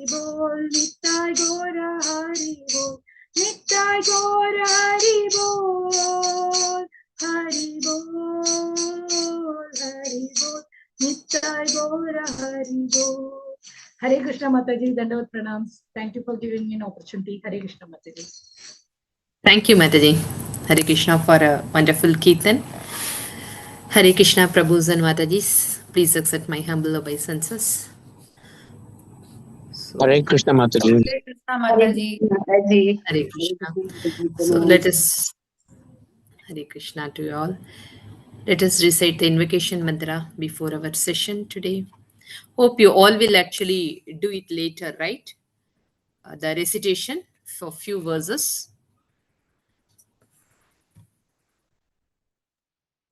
bol, Nitai Gora Hari bol, Nitai Gora Hari bol, Hari bol, Hari bol, Nitai Gora Hari bol. Hare Krishna Mataji, Dandavat Pranams. Thank you for giving me an opportunity. Hare Krishna Mataji. Thank you, Mataji. Hare Krishna for a wonderful Kirtan. Hare Krishna, Prabhus and Matajis. Please accept my humble obeisances. Hare Krishna Mataji. Hare Krishna Mataji. Hare Krishna. So let us, Hare Krishna to you all. Let us recite the invocation mantra before our session today. Hope you all will actually do it later, right? The recitation for few verses.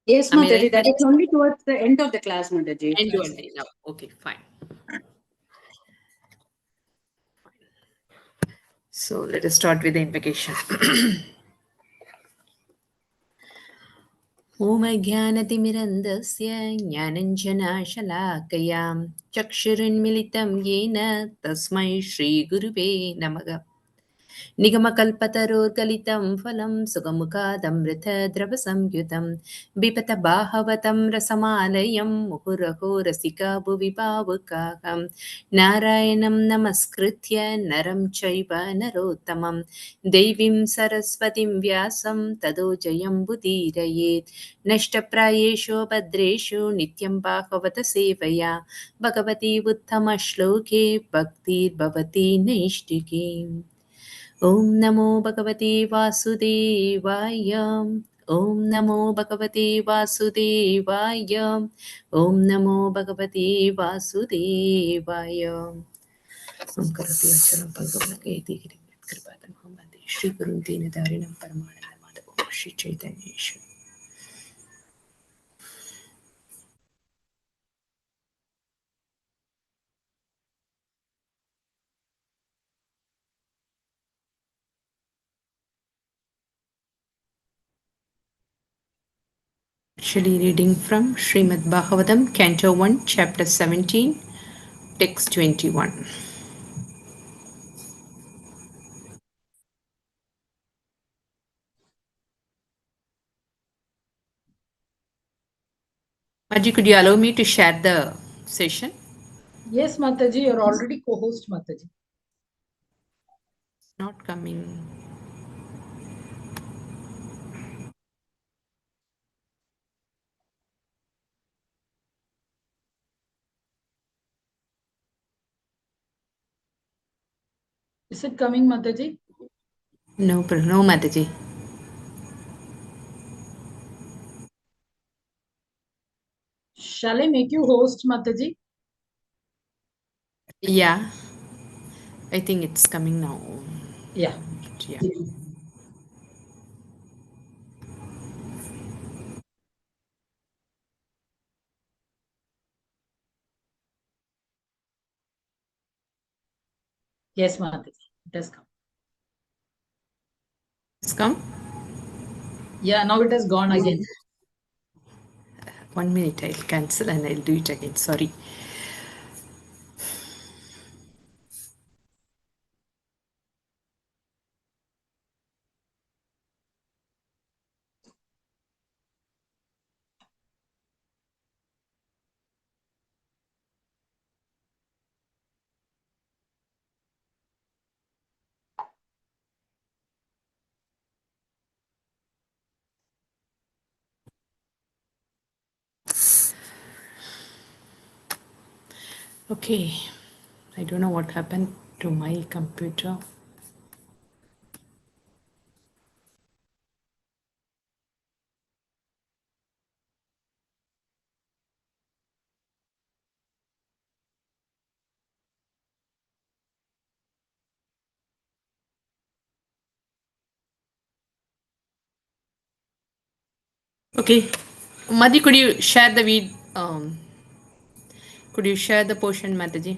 Yes, Mataji, that is only towards the end of the class, Mataji. End only now. Okay, fine. So let us start with the invocation. Om Ajnanatimirandasya Jnananjana-shalakayam Chakshurinmilitam Yena Tasmai Shri Gurube Namaha. Nigamakалпатароргалитам фалам сугамукадамритадрвасамयुtam Bipata Bhavatam Rasamalayam Muhuraho Rasika Bhuvibhavukaham Narayanam Namaskritya Naram Chaiva Narottamam Devim Saraswatim Vyasam Tado Jayam Budirayet Nashtaprayeshu Bhadreshu Nityam Bhagavata Sevaya Bhagavati Uttama Shloke Bhaktir Bhavati Naishtike. Om Namo Bhagavate Vasudevaya. Om Namo Bhagavate Vasudevaya. Om Namo Bhagavate Vasudevaya. Om Karati Vacharam Bhagavate Kripatam Hamade Shri Guruntina Dharinam Paramanam Madhavam Shri Chaitanya Ishwara. Actually reading from Srimad Bhagavatam, Canto 1, Chapter 17, Text 21. Maji, could you allow me to share the session? Yes, Mataji, you're already co-host, Mataji. Not coming. Is it coming, Mataji? No, no, Mataji. Shall I make you host, Mataji? Yeah, I think it's coming now. Yeah. Yeah. Yes, Mataji, it has come. It's come? Yeah, now it has gone again. 1 minute, I'll cancel and I'll do it again. Sorry. Okay, I don't know what happened to my computer. Okay, Madhi, could you share the could you share the portion, Mataji?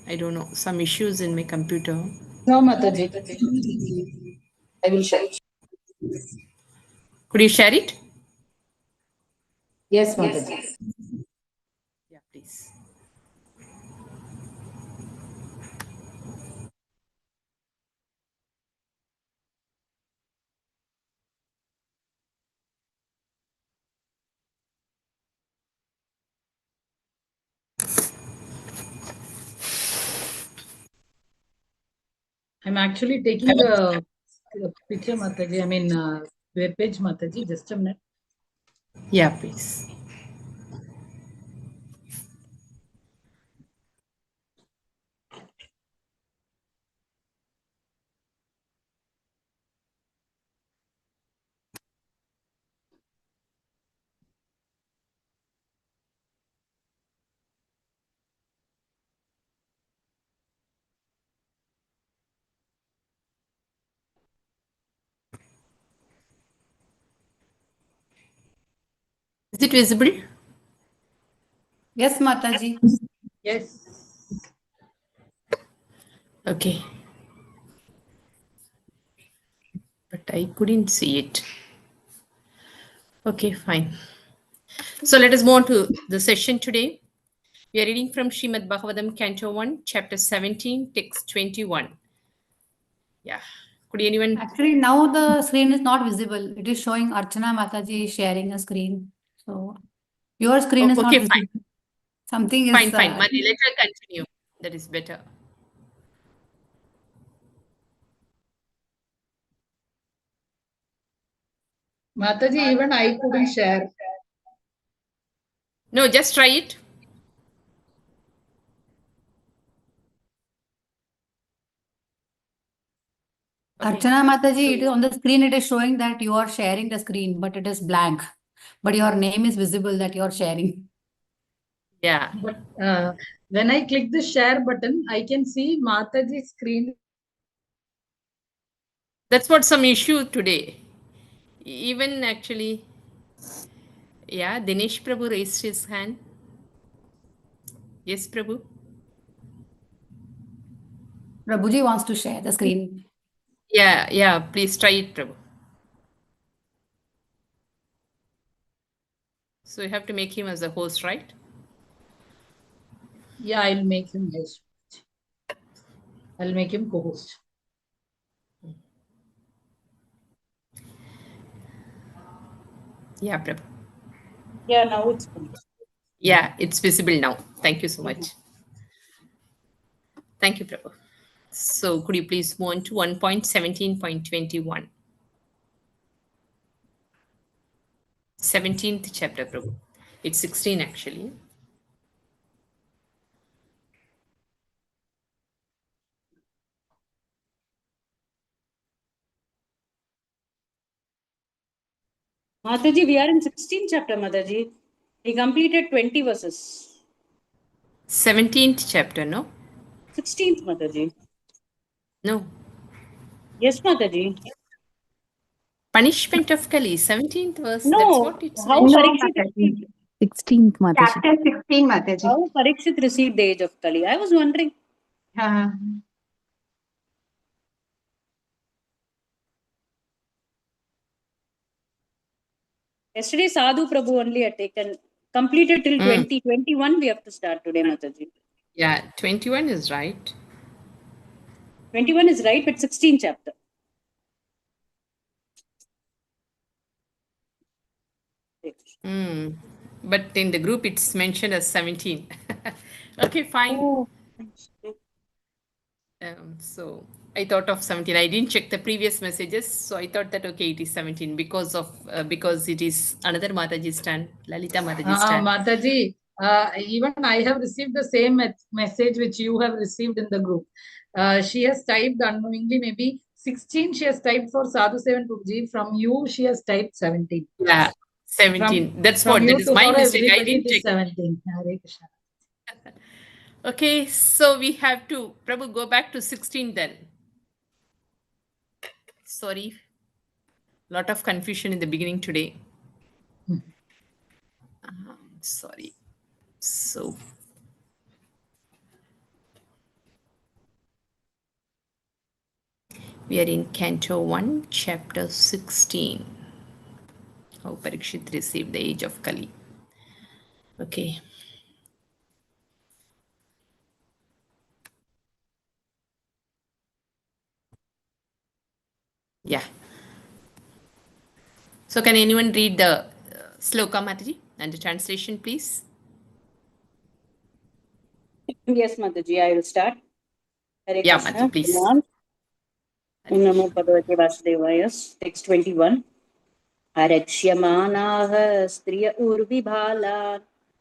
I don't know, some issues in my computer. No, Mataji. I will share. Could you share it? Yes, Mataji. Yeah, please. I'm actually taking the picture, Mataji. I mean, web page, Mataji. Just a minute. Yeah, please. Is it visible? Yes, Mataji. Yes. Okay. But I couldn't see it. Okay, fine. So let us move on to the session today. We are reading from Srimad Bhagavatam, Canto 1, Chapter 17, Text 21. Yeah. Could anyone? Actually, now the screen is not visible. It is showing Archana Mataji sharing a screen. So your screen is not Okay, visible. fine. Something is. Fine, fine. Mati, let her continue. That is better. Mataji, even I couldn't share. No, just try it. Okay. Archana Mataji, it is on the screen. It is showing that you are sharing the screen, but it is blank. But your name is visible that you are sharing. Yeah. But when I click the share button, I can see Mataji's screen. That's what some issue today. Even actually, yeah, Dinesh Prabhu raised his hand. Yes, Prabhu. Prabhuji wants to share the screen. Yeah, please try it, Prabhu. So you have to make him as a host, right? Yeah, I'll make him host. I'll make him co-host. Yeah, Prabhu. Yeah, now it's fine. Yeah, it's visible now. Thank you so much. Thank you, Prabhu. So could you please move on to 1.17.21? 17th chapter, Prabhu. It's 16 actually. Mataji, we are in 16th chapter, Mataji. We completed 20 verses. 17th chapter, no? 16th, Mataji. No. Yes, Mataji. Punishment of Kali, 17th verse. No, That's what it's how mentioned. Parikshit received, 16th Mataji. Chapter 16 Mataji. how Parikshit received the age of Kali. I was wondering. Yesterday, Sadhu Prabhu only had taken, completed till 2021. We have to start today, Mataji. Yeah, 21 is right. 21 is right, but 16 chapter. But in the group, it's mentioned as 17. Okay, fine. Oh. So I thought of 17. I didn't check the previous messages, so I thought that okay, it is 17 because it is another Mataji's turn, Lalita Mataji's turn. Mataji, even I have received the same message which you have received in the group. She has typed unknowingly, maybe 16 she has typed for Sadhu Seven Prabhuji. From you, she has typed 17. Yeah, 17. That's From what, you that is to my her, mistake. I everybody didn't it is check. 17. Hare Krishna. Okay, so we have to, Prabhu, go back to 16 then. Sorry. Lot of confusion in the beginning today. Sorry. So we are in Canto 1, Chapter 16. How Parikshit received the age of Kali. Okay. Yeah. So can anyone read the sloka, Mataji, and the translation, please? Yes, Mataji, I will start. Hare Yeah, Krishna. Mataji, please. Hare Namo Krishna. Bhagavate Vasudevaya. Text 21. Arakshyamanah striya urvibhala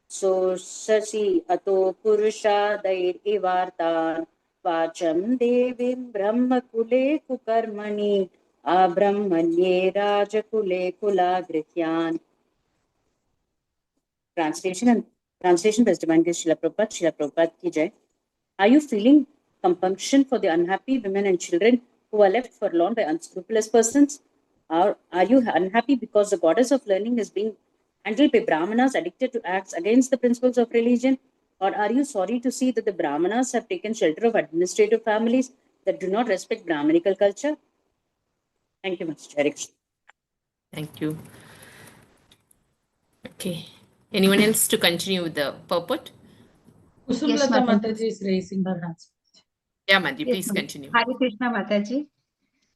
sosasi ato purusha dair ivartan vacham devim brahma kule kukarmani abrahmanye rajakule kulagrityan. Translation by Divine Grace Srila Prabhupada ki jai. Are you feeling compunction for the unhappy women and children who are left forlorn by unscrupulous persons? Or are you unhappy because the goddess of learning is being handled by Brahmanas addicted to acts against the principles of religion? Or are you sorry to see that the Brahmanas have taken shelter of administrative families that do not respect Brahmanical culture? Thank you, Mr. Hare Krishna. Thank you. Okay. Anyone else to continue with the purport? Kusumlata Mataji. Mataji is raising her hands. Yeah, Mandi, Yes, please ma'am. continue. Hare Krishna Mataji.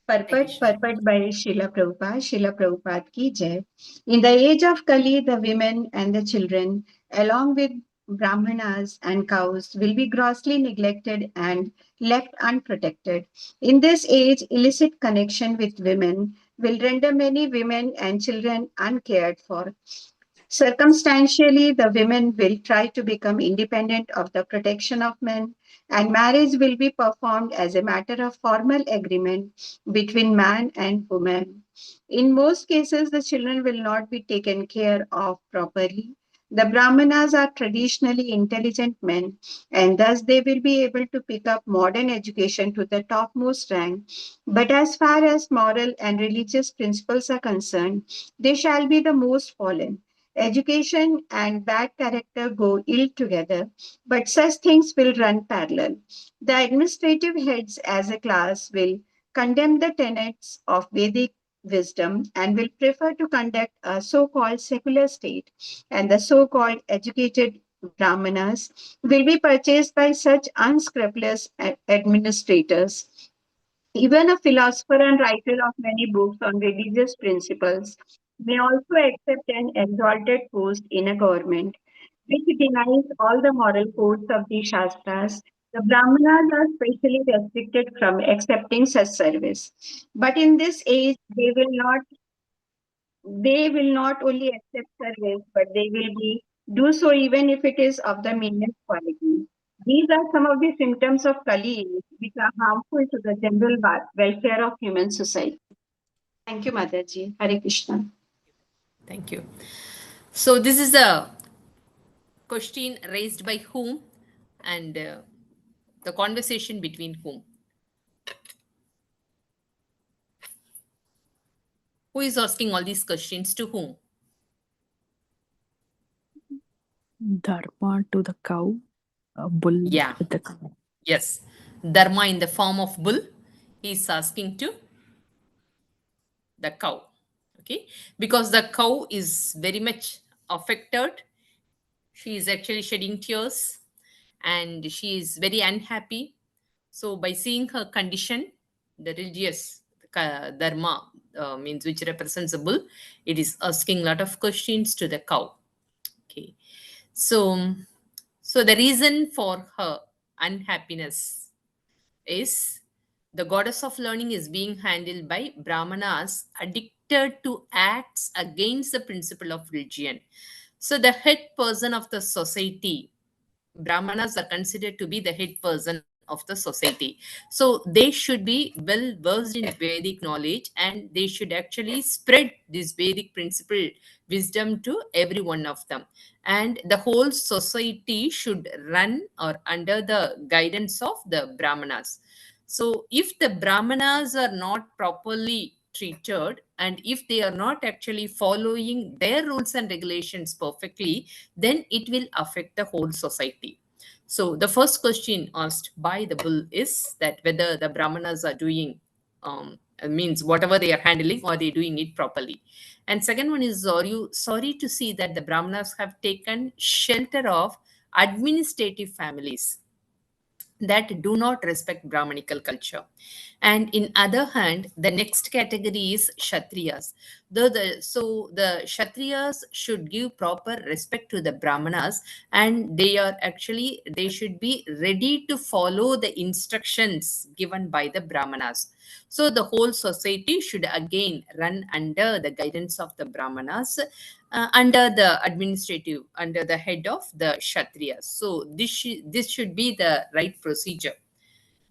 Hare Krishna. Purport by Srila Prabhupada ki jai. In the age of Kali, the women and the children, along with Brahmanas and cows, will be grossly neglected and left unprotected. In this age, illicit connection with women will render many women and children uncared for. Circumstantially, the women will try to become independent of the protection of men, and marriage will be performed as a matter of formal agreement between man and woman. In most cases, the children will not be taken care of properly. The Brahmanas are traditionally intelligent men, and thus they will be able to pick up modern education to the topmost rank. But as far as moral and religious principles are concerned, they shall be the most fallen. Education and bad character go ill together, but such things will run parallel. The administrative heads as a class will condemn the tenets of Vedic wisdom and will prefer to conduct a so-called secular state, and the so-called educated Brahmanas will be purchased by such unscrupulous administrators. Even a philosopher and writer of many books on religious principles may also accept an exalted post in a government which denies all the moral codes of the Shastras. The Brahmanas are specially restricted from accepting such service. But in this age, they will not only accept service, but they will be do so even if it is of the meanest quality. These are some of the symptoms of Kali, which are harmful to the general welfare of human society. Thank you, Mataji. Hare Krishna. Thank you. So this is the question raised by whom and the conversation between whom? Who is asking all these questions to whom? Dharma to the cow, bull Yeah. with the cow. Yes. Dharma in the form of bull. He is asking to the cow. Okay. Because the cow is very much affected. She is actually shedding tears and she is very unhappy. So by seeing her condition, the religious dharma means which represents a bull, it is asking a lot of questions to the cow. Okay. So, so the reason for her unhappiness is the goddess of learning is being handled by Brahmanas addicted to acts against the principle of religion. So the head person of the society, Brahmanas are considered to be the head person of the society. So they should be well versed in Vedic knowledge and they should actually spread this Vedic principle wisdom to every one of them. And the whole society should run or under the guidance of the Brahmanas. So if the Brahmanas are not properly treated and if they are not actually following their rules and regulations perfectly, then it will affect the whole society. So the first question asked by the bull is that whether the Brahmanas are doing means whatever they are handling or they doing it properly. And second one is, are you sorry to see that the Brahmanas have taken shelter of administrative families that do not respect Brahmanical culture? And in other hand, the next category is Kshatriyas. So the Kshatriyas should give proper respect to the Brahmanas, and they should be ready to follow the instructions given by the Brahmanas. So the whole society should again run under the guidance of the Brahmanas, under the head of the Kshatriyas. So this should be the right procedure.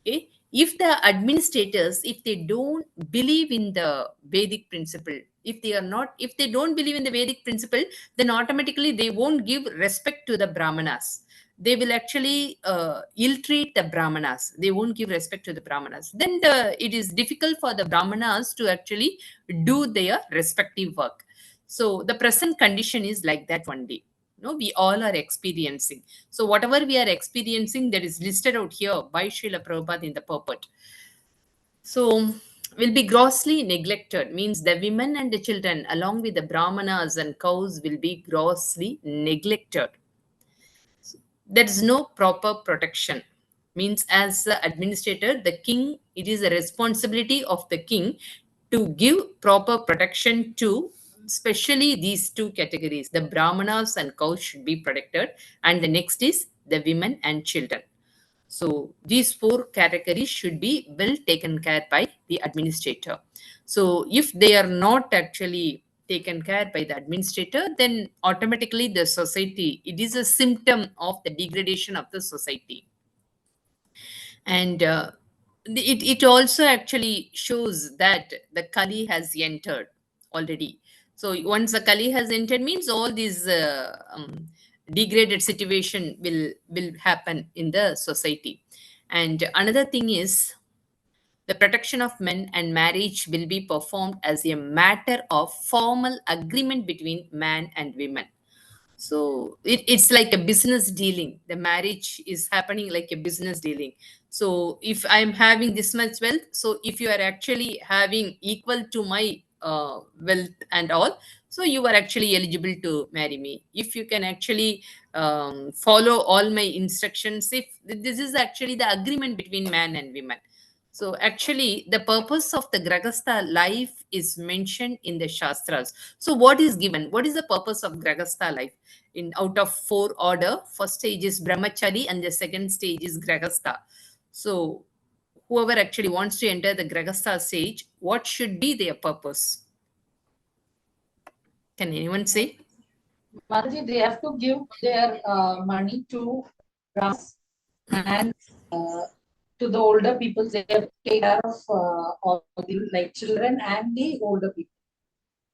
Okay? If the administrators, if they don't believe in the Vedic principle, if they don't believe in the Vedic principle, then automatically they won't give respect to the Brahmanas. They will actually ill-treat the Brahmanas. They won't give respect to the Brahmanas. Then it is difficult for the Brahmanas to actually do their respective work. So the present condition is like that one day. No, we all are experiencing. So whatever we are experiencing, that is listed out here by Srila Prabhupada in the purport. So will be grossly neglected, means the women and the children along with the brahmanas and cows will be grossly neglected. There is no proper protection, means as the administrator, the king, it is a responsibility of the king to give proper protection to especially these two categories. The brahmanas and cows should be protected, and the next is the women and children. So these four categories should be well taken care by the administrator. So if they are not actually taken care by the administrator, then automatically the society, it is a symptom of the degradation of the society. And it also actually shows that the Kali has entered already. So once the Kali has entered, means all these degraded situation will happen in the society. And another thing is, the protection of men and marriage will be performed as a matter of formal agreement between man and women. So it's like a business dealing. The marriage is happening like a business dealing. So if I'm having this much wealth, so if you are actually having equal to my wealth and all, so you are actually eligible to marry me. If you can actually follow all my instructions, if this is actually the agreement between man and women. So actually, the purpose of the Grahastha life is mentioned in the Shastras. So what is given? What is the purpose of Grahastha life? In out of four order, first stage is Brahmachari and the second stage is Grahastha. So whoever actually wants to enter the Grahastha stage, what should be their purpose? Can anyone say? Mataji, they have to give their money to Brahmas and to the older people. They have to take care of all the like children and the older people.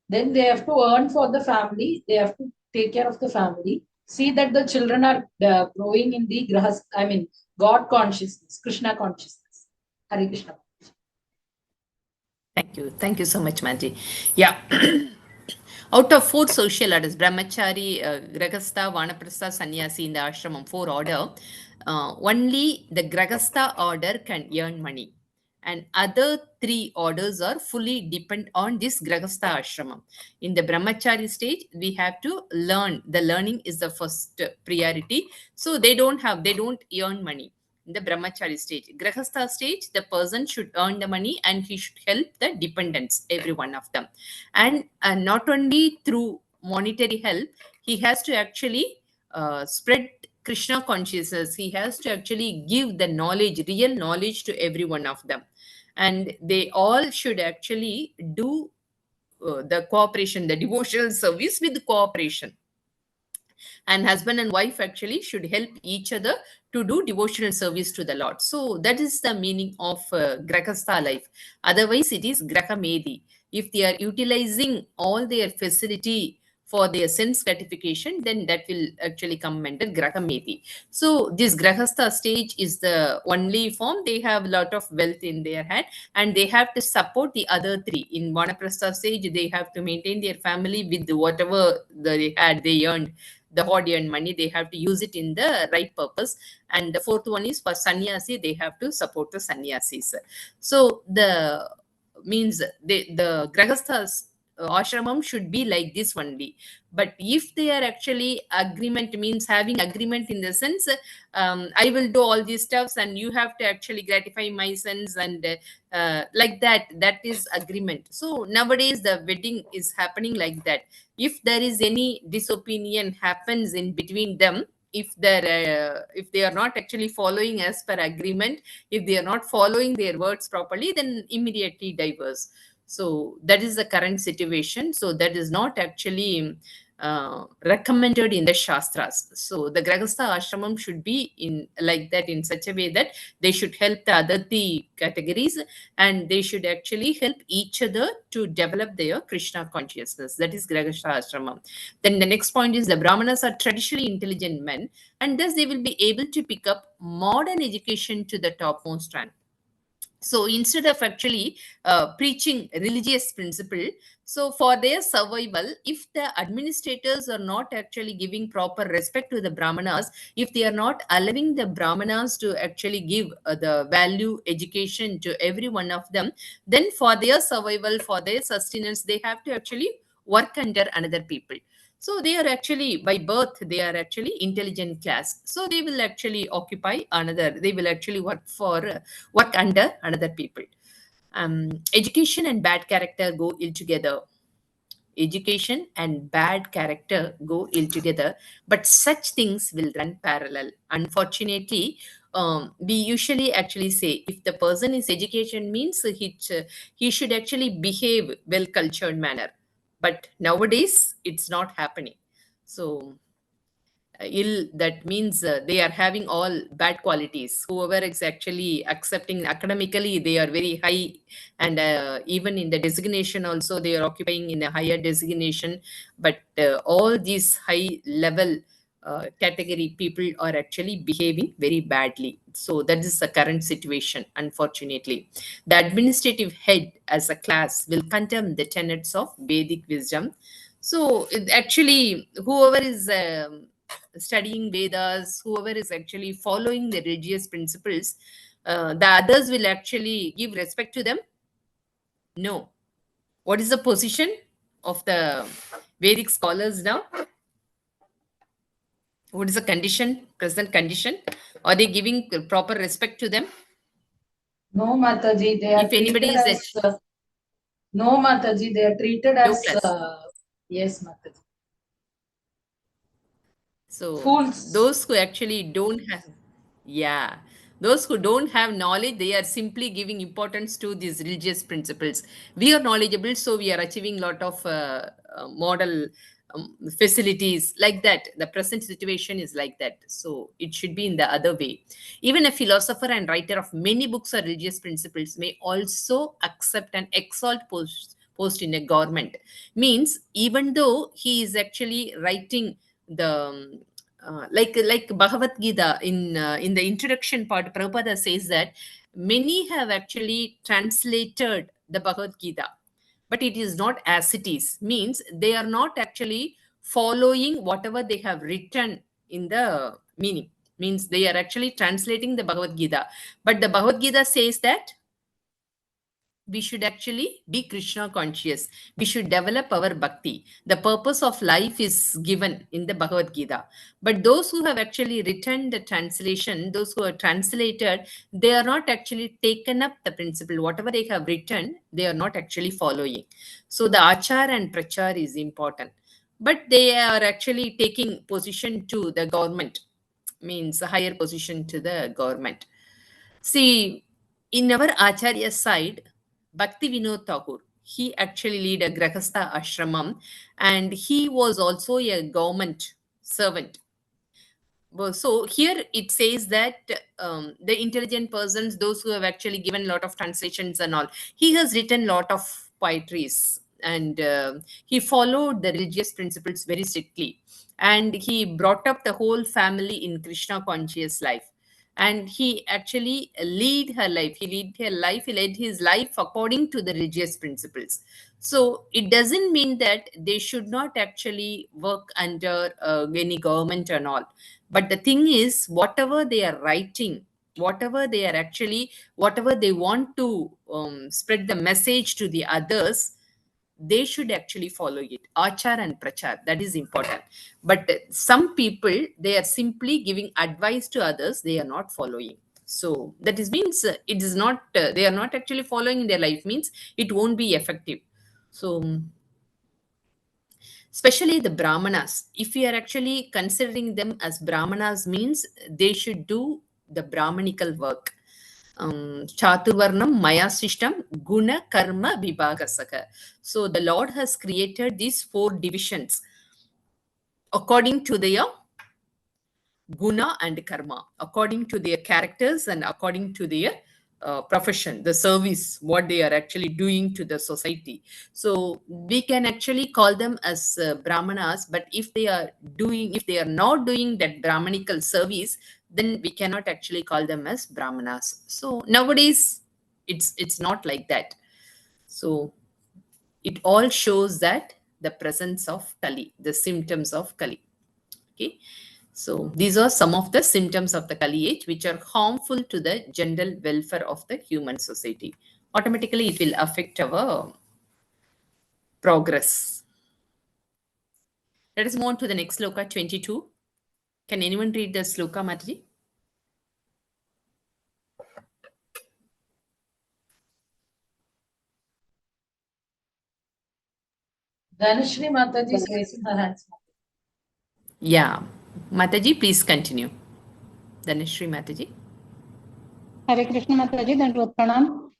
Then they have to earn for the family. They have to take care of the family. See that the children are growing in the God consciousness, Krishna consciousness. Hare Krishna. Thank you so much, Manji. Yeah. Out of four social orders, Brahmachari, Grahastha, Vanaprastha, Sannyasi in the ashramam, four order, only the Grahastha order can earn money. And other three orders are fully depend on this Grahastha ashramam. In the Brahmachari stage, we have to learn. The learning is the first priority. So they don't earn money in the Brahmachari stage. Grahastha stage, the person should earn the money and he should help the dependents, every one of them. And not only through monetary help, he has to actually spread Krishna consciousness. He has to actually give the knowledge, real knowledge to every one of them. And they all should actually do the cooperation, the devotional service with cooperation. And husband and wife actually should help each other to do devotional service to the Lord. So that is the meaning of Grahastha life. Otherwise, it is Grahamedi. If they are utilizing all their facility for their sense gratification, then that will actually come under Grahamedi. So this Grahastha stage is the only form. They have a lot of wealth in their hand and they have to support the other three. In Vanaprastha stage, they have to maintain their family with whatever they had, they earned. The hard-earned money, they have to use it in the right purpose. And the fourth one is for sannyasi, they have to support the sannyasis. So the grahasthas ashramam should be like this only. But if they are actually agreement, means having agreement in the sense, I will do all these stuffs and you have to actually gratify my sons, and like that, that is agreement. So nowadays the wedding is happening like that. If there is any disopinion happens in between them, if they are not actually following as per agreement, if they are not following their words properly, then immediately divorce. So that is the current situation. So that is not actually recommended in the shastras. So the grahastha ashramam should be in like that, in such a way that they should help the other three categories, and they should actually help each other to develop their Krishna consciousness. That is grahastha ashramam. Then the next point is the brahmanas are traditionally intelligent men, and thus they will be able to pick up modern education to the topmost rank. So instead of actually preaching religious principle, so for their survival, if the administrators are not actually giving proper respect to the brahmanas, if they are not allowing the brahmanas to actually give the value education to every one of them, then for their survival, for their sustenance, they have to actually work under another people. So they are actually, by birth, they are actually intelligent class. So they will actually occupy another, they will actually work under another people. Education and bad character go ill together. Education and bad character go ill together, but such things will run parallel. Unfortunately, we usually actually say if the person is educated means he should actually behave well cultured manner. But nowadays it's not happening. So ill, that means they are having all bad qualities. Whoever is actually accepting academically, they are very high, and even in the designation also they are occupying in a higher designation. But all these high level category people are actually behaving very badly. So that is the current situation. Unfortunately, the administrative head as a class will condemn the tenets of Vedic wisdom. So actually, whoever is studying Vedas, whoever is actually following the religious principles, the others will actually give respect to them? No. What is the position of the Vedic scholars now? What is the condition, present condition? Are they giving proper respect to them? No, Mataji, they are If anybody treated is as no, Mataji, they are treated low as class. yes, Mataji. So Fools. those who actually don't have, yeah, those who don't have knowledge, they are simply giving importance to these religious principles. We are knowledgeable, so we are achieving lot of model facilities like that. The present situation is like that. So it should be in the other way. Even a philosopher and writer of many books on religious principles may also accept an exalt post in a government. Means even though he is actually writing the like Bhagavad Gita, in the introduction part, Prabhupada says that many have actually translated the Bhagavad Gita, but it is not as it is. Means they are not actually following whatever they have written in the meaning. Means they are actually translating the Bhagavad Gita, but the Bhagavad Gita says that we should actually be Krishna conscious. We should develop our bhakti. The purpose of life is given in the Bhagavad Gita. But those who have actually written the translation, those who are translated, they are not actually taken up the principle. Whatever they have written, they are not actually following. So the achar and prachar is important. But they are actually taking position to the government, means a higher position to the government. See, in our Acharya side, Bhakti Vinod Thakur, he actually lead a Grahastha ashramam, and he was also a government servant. Well, so here it says that the intelligent persons, those who have actually given a lot of translations and all, he has written a lot of poetries, and he followed the religious principles very strictly, and he brought up the whole family in Krishna conscious life, and he actually led his life according to the religious principles. So it doesn't mean that they should not actually work under any government and all. But the thing is, whatever they are writing, whatever they want to spread the message to the others, they should actually follow it. Achar and prachar, that is important. But some people, they are simply giving advice to others, they are not following. So that is means it is not, they are not actually following in their life, means it won't be effective. So especially the brahmanas, if we are actually considering them as brahmanas, means they should do the brahmanical work. Chaturvarnam maya sishtam guna karma vibhagasaka. So the Lord has created these 4 divisions according to their guna and karma, according to their characters and according to their profession, the service, what they are actually doing to the society. So we can actually call them as brahmanas, but if they are not doing that brahmanical service, then we cannot actually call them as brahmanas. So nowadays it's not like that. So it all shows that the presence of Kali, the symptoms of Kali. Okay. So these are some of the symptoms of the Kali age which are harmful to the general welfare of the human society. Automatically, it will affect our progress. Let us move on to the next sloka, 22. Can anyone read the sloka, Mataji? Dhanashri Mataji is raising her hands. Yeah. Mataji, please continue. Dhanashri Mataji. Hare Krishna Mataji, Dandavad Pranam.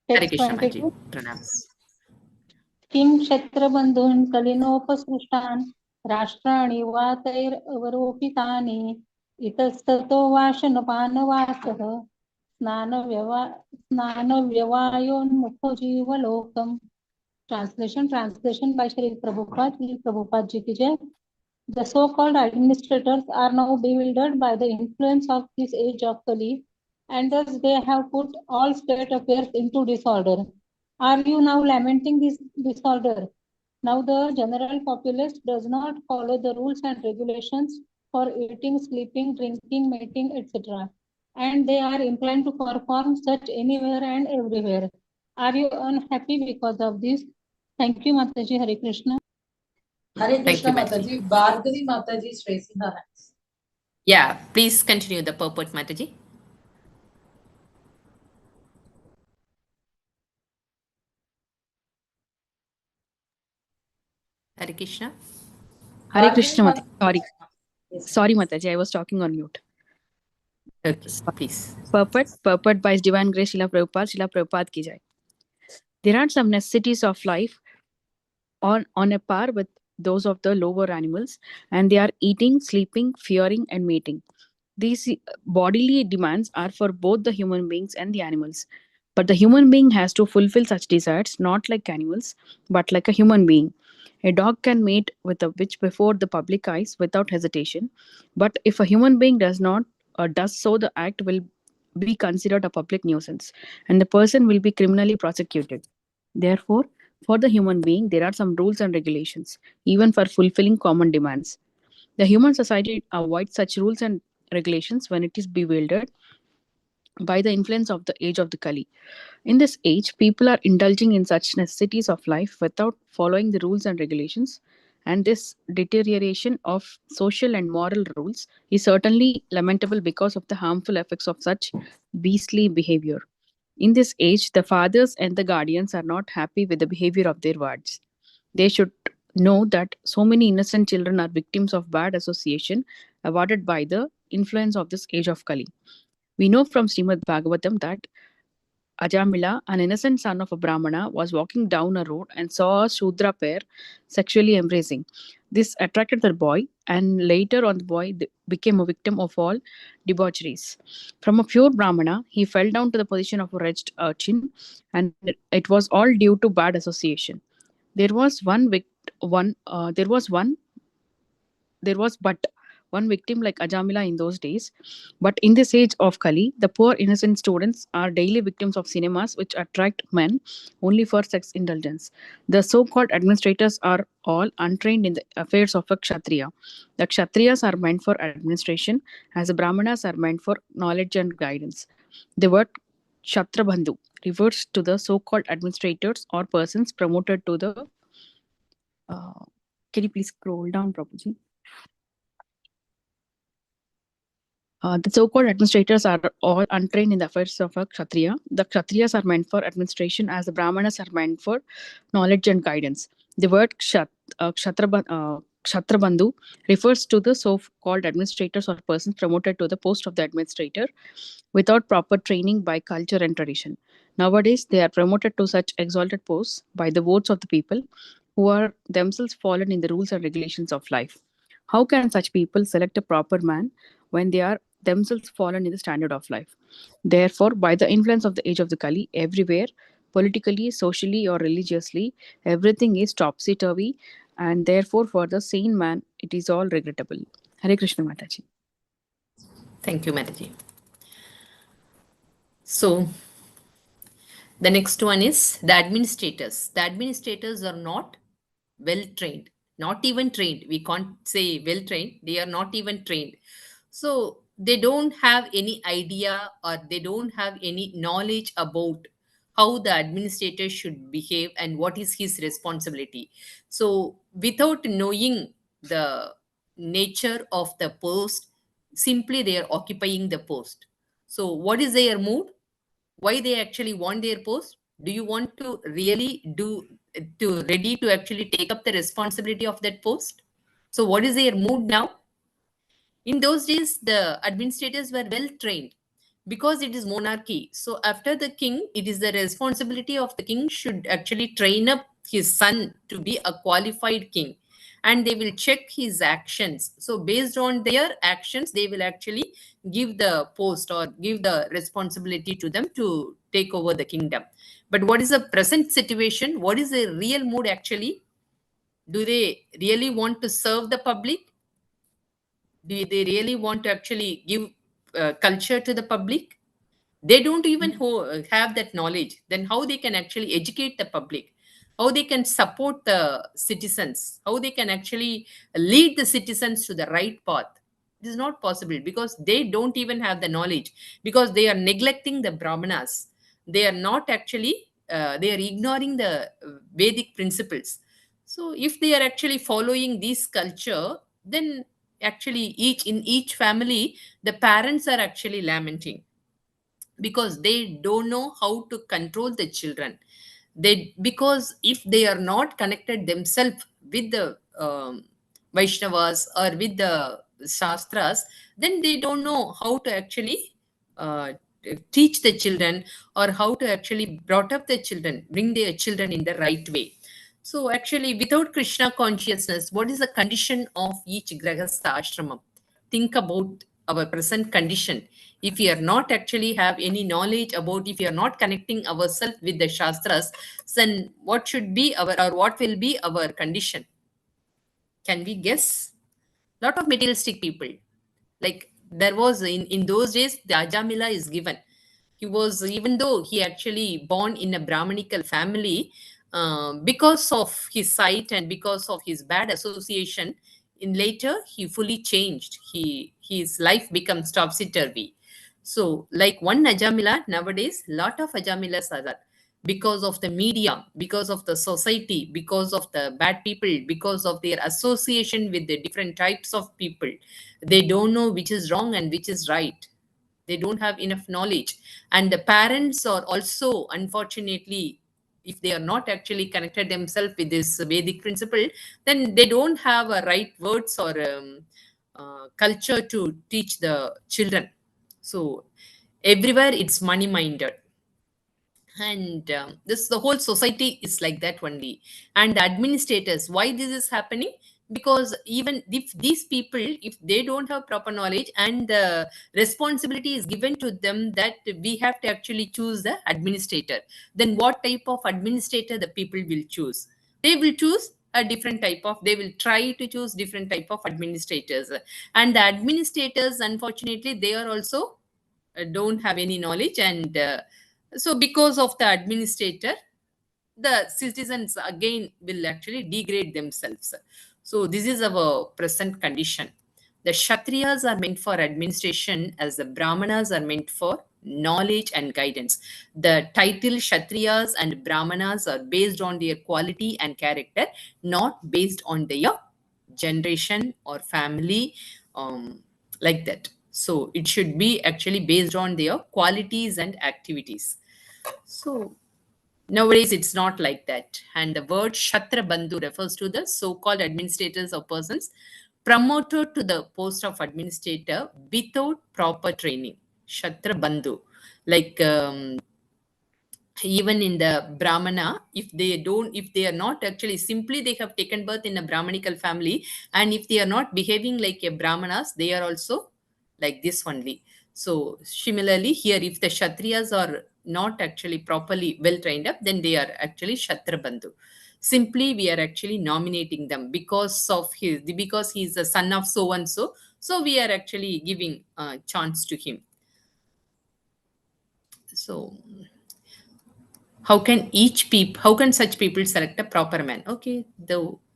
Hare Text Krishna 22. Mataji. Pranam. किं क्षत्रबन्धून् कलिनोपसृष्टान् राष्ट्राणि वातैरवरोपितानि इतस्ततो वाशनपानवासः स्नानव्यवायोन्मुखो जीवलोकम्. Translation by Shri Prabhupada Ji ki jai. The so-called administrators are now bewildered by the influence of this age of Kali, and thus they have put all state affairs into disorder. Are you now lamenting this disorder? Now the general populace does not follow the rules and regulations for eating, sleeping, drinking, mating, etc. And they are inclined to perform such anywhere and everywhere. Are you unhappy because of this? Thank you, Mataji. Hare Krishna. Hare Krishna Thank you, Mataji. Bhargavi Mataji is raising her hands. Yeah, please continue the purport, Mataji. Hare Krishna. Hare Krishna Bhargavi Mataji. Yes. Sorry Mataji, I was talking on mute. Okay, please. Purport by His Divine Grace Srila Prabhupada ki jai. There are some necessities of life on a par with those of the lower animals, and they are eating, sleeping, fearing, and mating. These bodily demands are for both the human beings and the animals. But the human being has to fulfill such desires, not like animals, but like a human being. A dog can mate with a witch before the public eyes without hesitation. But if a human being does not does so, the act will be considered a public nuisance, and the person will be criminally prosecuted. Therefore, for the human being, there are some rules and regulations, even for fulfilling common demands. The human society avoids such rules and regulations when it is bewildered by the influence of the age of the Kali. In this age, people are indulging in such necessities of life without following the rules and regulations, and this deterioration of social and moral rules is certainly lamentable because of the harmful effects of such beastly behavior. In this age, the fathers and the guardians are not happy with the behavior of their wards. They should know that so many innocent children are victims of bad association awarded by the influence of this age of Kali. We know from Srimad Bhagavatam that Ajamila, an innocent son of a Brahmana, was walking down a road and saw a Shudra pair sexually embracing. This attracted the boy, and later on, the boy became a victim of all debaucheries. From a pure Brahmana, he fell down to the position of a wretched urchin, and it was all due to bad association. There was but one victim like Ajamila in those days. But in this age of Kali, the poor innocent students are daily victims of cinemas which attract men only for sex indulgence. The so-called administrators are all untrained in the affairs of a Kshatriya. The Kshatriyas are meant for administration, as the Brahmanas are meant for knowledge and guidance. The word Kshatrabandhu refers to the so-called administrators or persons promoted to the. Can you please scroll down, Prabhuji? The so-called administrators are all untrained in the affairs of a Kshatriya. The Kshatriyas are meant for administration as the Brahmanas are meant for knowledge and guidance. The word Kshatrabandhu refers to the so-called administrators or persons promoted to the post of the administrator without proper training by culture and tradition. Nowadays, they are promoted to such exalted posts by the votes of the people who are themselves fallen in the rules and regulations of life. How can such people select a proper man when they are themselves fallen in the standard of life? Therefore, by the influence of the age of the Kali, everywhere, politically, socially, or religiously, everything is topsy-turvy, and therefore, for the sane man, it is all regrettable. Hare Krishna Mataji. Thank you, Mataji. So, the next one is the administrators. The administrators are not well trained, not even trained. We can't say well trained, they are not even trained. So they don't have any idea or they don't have any knowledge about how the administrator should behave and what is his responsibility. So without knowing the nature of the post, simply they are occupying the post. So what is their mood? Why they actually want their post? Do you want to really do to ready to actually take up the responsibility of that post? So what is their mood now? In those days the administrators were well trained because it is monarchy. So after the king, it is the responsibility of the king should actually train up his son to be a qualified king, and they will check his actions. So based on their actions they will actually give the post or give the responsibility to them to take over the kingdom. But what is the present situation? What is the real mood actually? Do they really want to serve the public? Do they really want to actually give culture to the public? They don't even have that knowledge. Then how they can actually educate the public? How they can support the citizens? How they can actually lead the citizens to the right path? It is not possible because they don't even have the knowledge, because they are neglecting the brahmanas. They are not actually they are ignoring the Vedic principles. So if they are actually following this culture, then actually each family the parents are actually lamenting because they don't know how to control the children. They, because if they are not connected themselves with the Vaishnavas or with the Shastras, then they don't know how to actually uh, teach the children or how to actually brought up the children, bring their children in the right way. So actually, without Krishna consciousness, what is the condition of each grahastha ashramam? Think about our present condition. If we are not actually have any knowledge about, if we are not connecting ourselves with the Shastras, then what should be our, or what will be our condition? Can we guess? Lot of materialistic people. Like there was in those days, the Ajamila is given. He was, even though he actually born in a Brahmanical family, because of his sight and because of his bad association, in later he fully changed. His life becomes topsy-turvy. So like one Ajamila, nowadays, lot of Ajamilas are there because of the media, because of the society, because of the bad people, because of their association with the different types of people. They don't know which is wrong and which is right. They don't have enough knowledge. And the parents are also, unfortunately, if they are not actually connected themselves with this Vedic principle, then they don't have a right words or culture to teach the children. So everywhere it's money minded, and this, the whole society is like that only. And the administrators, why this is happening? Because even if these people, if they don't have proper knowledge and the responsibility is given to them that we have to actually choose the administrator, then what type of administrator the people will choose? They will choose a different type of, they will try to choose different type of administrators. And the administrators, unfortunately, they are also don't have any knowledge, and so because of the administrator, the citizens again will actually degrade themselves. So this is our present condition. The Kshatriyas are meant for administration, as the Brahmanas are meant for knowledge and guidance. The title Kshatriyas and Brahmanas are based on their quality and character, not based on their generation or family, like that. So it should be actually based on their qualities and activities. So nowadays, it's not like that. And the word Shatra Bandhu refers to the so-called administrators or persons promoted to the post of administrator without proper training. Shatra Bandhu. Like even in the Brahmana, if they are not actually, simply they have taken birth in a Brahmanical family, and if they are not behaving like a Brahmanas, they are also like this only. So similarly here, if the Kshatriyas are not actually properly well trained up, then they are actually Shatra Bandhu. Simply we are actually nominating them because he is the son of so and so. So we are actually giving a chance to him. So how can such people select a proper man? Okay,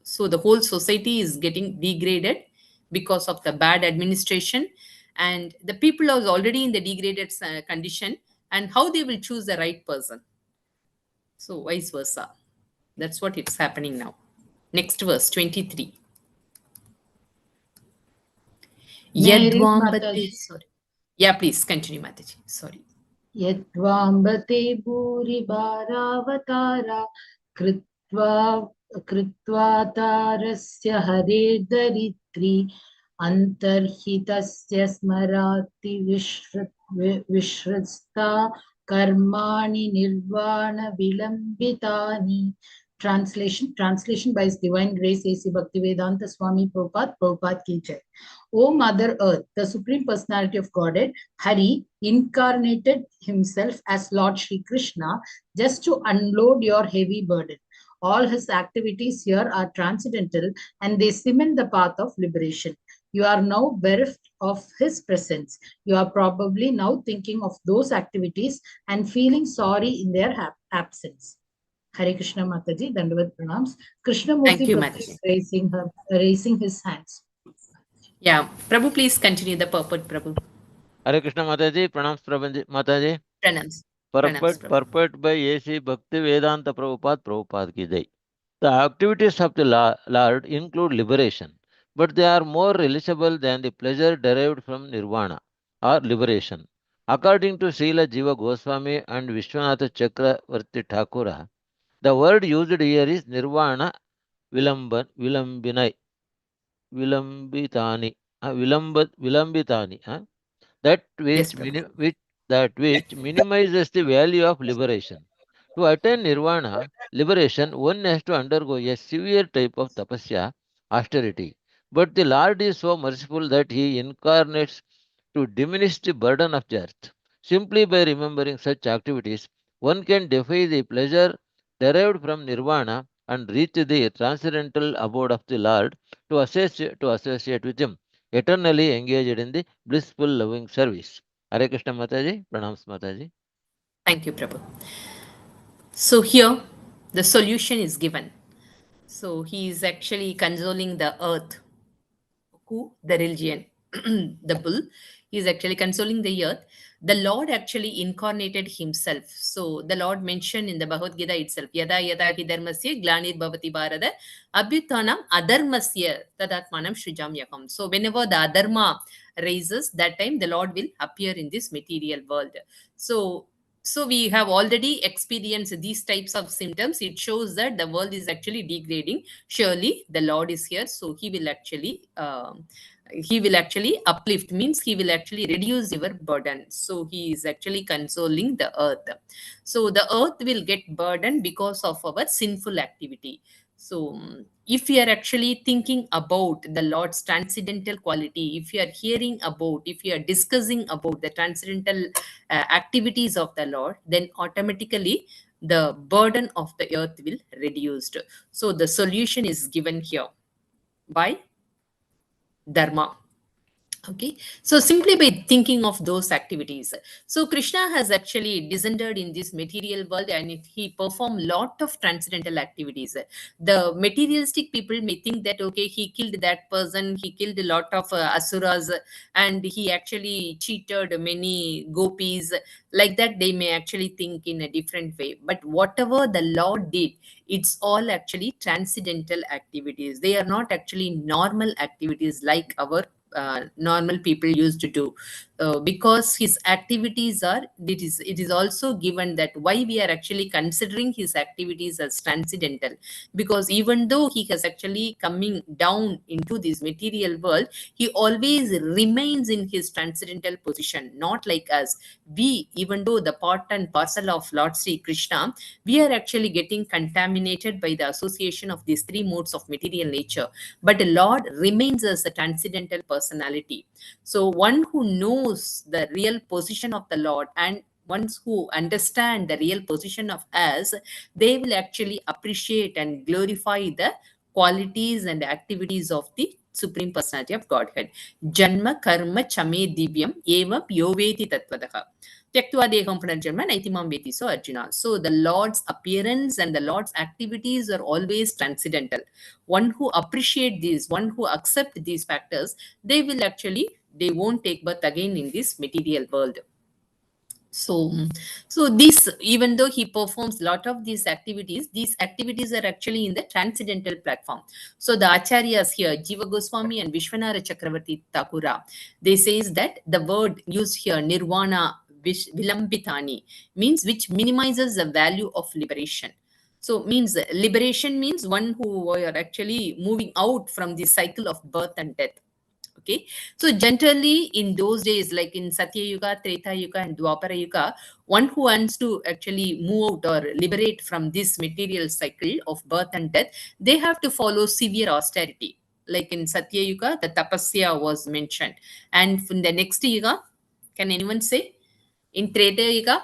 so the whole society is getting degraded because of the bad administration, and the people are already in the degraded condition, and how they will choose the right person? So vice versa. That's what it's happening now. Next verse 23. May I read, Yadvambate. Mataji? Sorry. Yeah, please continue, Mataji. Sorry. यद्वाम्बते भूरिभारावतारा कृत्वा तारस्य हरेर्दरिद्री अन्तर्हितस्य स्मराति विश्रस्ता कर्माणि निर्वाण विलम्बितानि. Translation by His Divine Grace A.C. Bhaktivedanta Swami Prabhupada ki jai. O Mother Earth, the Supreme Personality of Godhead, Hari incarnated himself as Lord Shri Krishna just to unload your heavy burden. All his activities here are transcendental and they cement the path of liberation. You are now bereft of his presence. You are probably now thinking of those activities and feeling sorry in their absence. Hare Krishna Mataji, Dandavat Pranams. Krishnamurti Prabhu is raising his hands. Yeah, Prabhu, please continue the purport, Prabhu. Hare Krishna Mataji, Pranams Mataji. Pranams. Purport by A.C. Bhaktivedanta Prabhupada ki jai. The activities of the Lord include liberation, but they are more realizable than the pleasure derived from nirvana or liberation. According to Srila Jiva Goswami and Vishwanatha Chakravarti Thakura, the word used here is nirvana vilambitani, that which minimizes the value of liberation. To attain nirvana, liberation, one has to undergo a severe type of tapasya, austerity. But the Lord is so merciful that he incarnates to diminish the burden of the earth. Simply by remembering such activities, one can defy the pleasure derived from nirvana and reach the transcendental abode of the Lord to associate with him, eternally engaged in the blissful loving service. Hare Krishna Mataji, Pranams Mataji. Thank you, Prabhu. So here, the solution is given. So he is actually consoling the earth. Who? The religion, the bull. He is actually consoling the earth. The Lord actually incarnated himself. So the Lord mentioned in the Bhagavad Gita itself, Yada yada hi dharmasya glanir bhavati bharata abhyutanam adharmasya tadatmanam srijam yakam. So whenever the adharma rises, that time the Lord will appear in this material world. So we have already experienced these types of symptoms. It shows that the world is actually degrading. Surely the Lord is here, so he will actually uplift, means he will actually reduce your burden. So he is actually consoling the earth. So the earth will get burdened because of our sinful activity. So if you are actually thinking about the Lord's transcendental quality, if you are if you are discussing about the transcendental activities of the Lord, then automatically the burden of the earth will reduced. So the solution is given here by Dharma. Okay, so simply by thinking of those activities, so Krishna has actually descended in this material world and he performed lot of transcendental activities. The materialistic people may think that okay, he killed that person, he killed a lot of asuras, and he actually cheated many gopis. Like that, they may actually think in a different way. But whatever the Lord did, it's all actually transcendental activities. They are not actually normal activities like our normal people used to do, because his activities are, it is also given that why we are actually considering his activities as transcendental, because even though he has actually coming down into this material world, he always remains in his transcendental position, not like us. We, even though the part and parcel of Lord Sri Krishna, we are actually getting contaminated by the association of these three modes of material nature, but the Lord remains as a transcendental personality. So one who knows the real position of the Lord and ones who understand the real position of us, they will actually appreciate and glorify the qualities and activities of the Supreme Personality of Godhead. Janma karma chame divyam evam yoveti tatvadaha. Tyaktva deham pranarjanma naitimam veti. So Arjuna. So the Lord's appearance and the Lord's activities are always transcendental. One who appreciate these, one who accept these factors, they will actually, they won't take birth again in this material world. So this, even though he performs a lot of these activities are actually in the transcendental platform. So the acharyas here, Jiva Goswami and Vishwanara Chakravarti Thakura, they says that the word used here, nirvana vilambitani, means which minimizes the value of liberation. So means liberation means one who are actually moving out from the cycle of birth and death. Okay, so generally in those days, like in Satya Yuga, Treta Yuga, and Dwapara Yuga, one who wants to actually move out or liberate from this material cycle of birth and death, they have to follow severe austerity. Like in Satya Yuga, the tapasya was mentioned, and in the next Yuga, can anyone say? In Treta Yuga,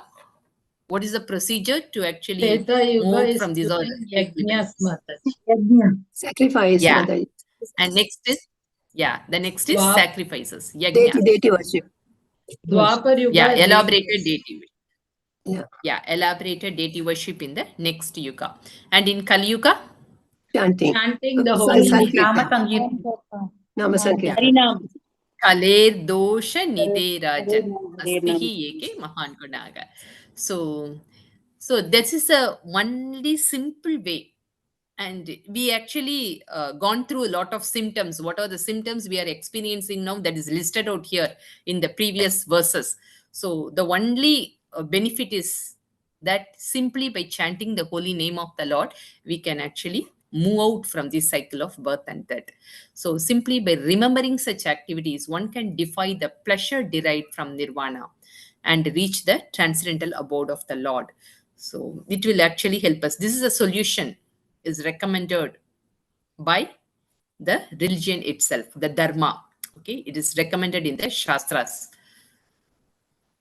what is the procedure to actually Treta Yuga move out is from these or doing yajnas, Mataji. Yajna, sacrifice, yeah, Mataji. and next is, yeah, the next is Dwap- sacrifices, yajnas. Deity worship. Dwapar Yuga Yeah, is elaborated deity. Yeah. Yeah, elaborated deity worship in the next yuga. And in Kali Yuga, Chanting. chanting the holy name. Nama Nam Sankirtan. Kirtan. Nama Nam Sankirtan. Harinam. Kaler dosha nide rajan Hare Nam. astihi eke mahan gunaga. So this is a only simple way. And we actually gone through a lot of symptoms. What are the symptoms we are experiencing now that is listed out here in the previous verses? So the only benefit is that simply by chanting the holy name of the Lord, we can actually move out from this cycle of birth and death. So simply by remembering such activities, one can defy the pleasure derived from nirvana and reach the transcendental abode of the Lord. So it will actually help us. This is a solution is recommended by the religion itself, the dharma. Okay, it is recommended in the shastras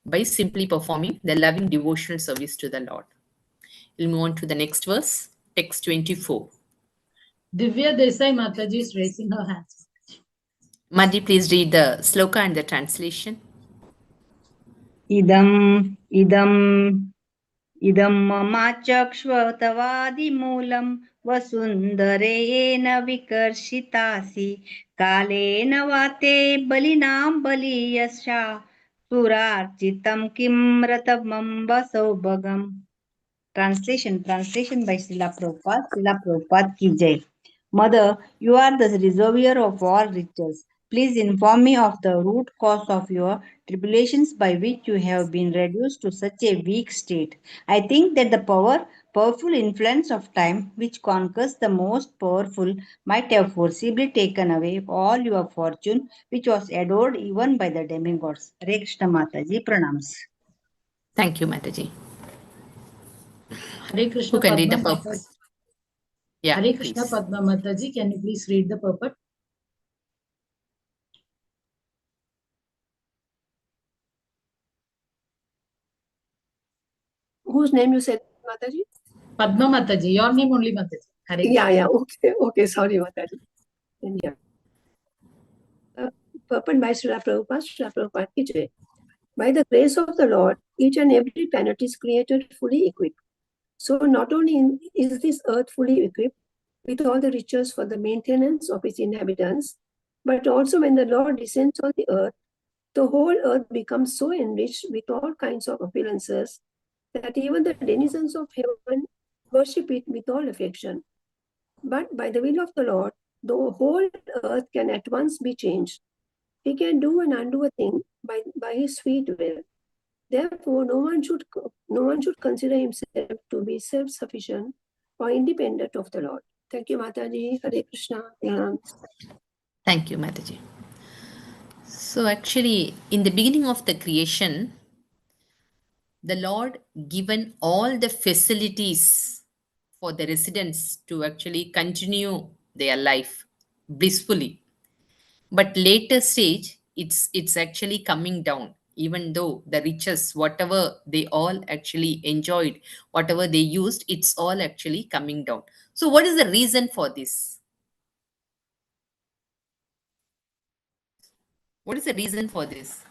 by simply performing the loving devotional service to the Lord. We'll move on to the next verse, text 24. Divya Desai Mataji is raising her hands. Madhi, please read the sloka and the translation. idam mamaचक्ष्वतवादिमूलं वसुन्धरेण विकर्षितासि कालेन वाते बलिनां बलीयस्या सुरार्चितं किं रतमम्ब सौभगम्. Translation by Srila Prabhupada ki jai. Mother, you are the reservoir of all riches. Please inform me of the root cause of your tribulations by which you have been reduced to such a weak state. I think that the powerful influence of time, which conquers the most powerful, might have forcibly taken away all your fortune, which was adored even by the demigods. Hare Krishna Mataji, pranams. Thank you, Mataji. Hare Krishna Who can read Padma the purport? Mataji. Yeah, Hare Krishna please. Padma Mataji, can you please read the purport? Whose name you said, Mataji? Padma Mataji, your name only Mataji. Hare Krishna. Yeah, okay, sorry, Mataji. Yeah. purport by Srila Prabhupada ki jai. By the grace of the Lord, each and every planet is created fully equipped. So not only is this earth fully equipped with all the riches for the maintenance of its inhabitants, but also when the Lord descends on the earth, the whole earth becomes so enriched with all kinds of appearances that even the denizens of heaven worship it with all affection. But by the will of the Lord, the whole earth can at once be changed. He can do and undo a thing by his sweet will. Therefore, no one should consider himself to be self-sufficient or independent of the Lord. Thank you, Mataji. Hare Krishna. Thank you, Mataji. So actually, in the beginning of the creation, the Lord given all the facilities for the residents to actually continue their life blissfully. But later stage, it's actually coming down. Even though the riches, whatever they all actually enjoyed, whatever they used, it's all actually coming down. So what is the reason for this? What is the reason for this?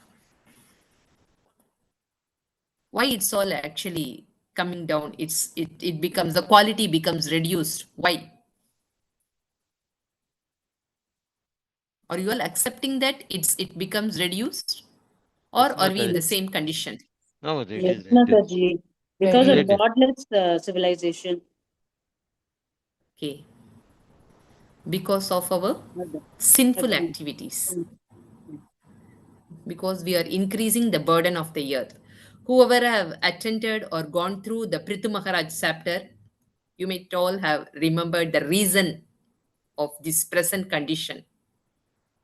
Why it's all actually coming down? It becomes, the quality becomes reduced. Why? Are you all accepting that it becomes reduced, or Yes, are we in the Mataji. same condition? No, it Yes, is. It is. Mataji. Because of It is. godless civilization. Okay, because of our Not sinful the- activities, because we are increasing the burden of the earth. Whoever have attended or gone through the Prithu Maharaj chapter, you may all have remembered the reason of this present condition.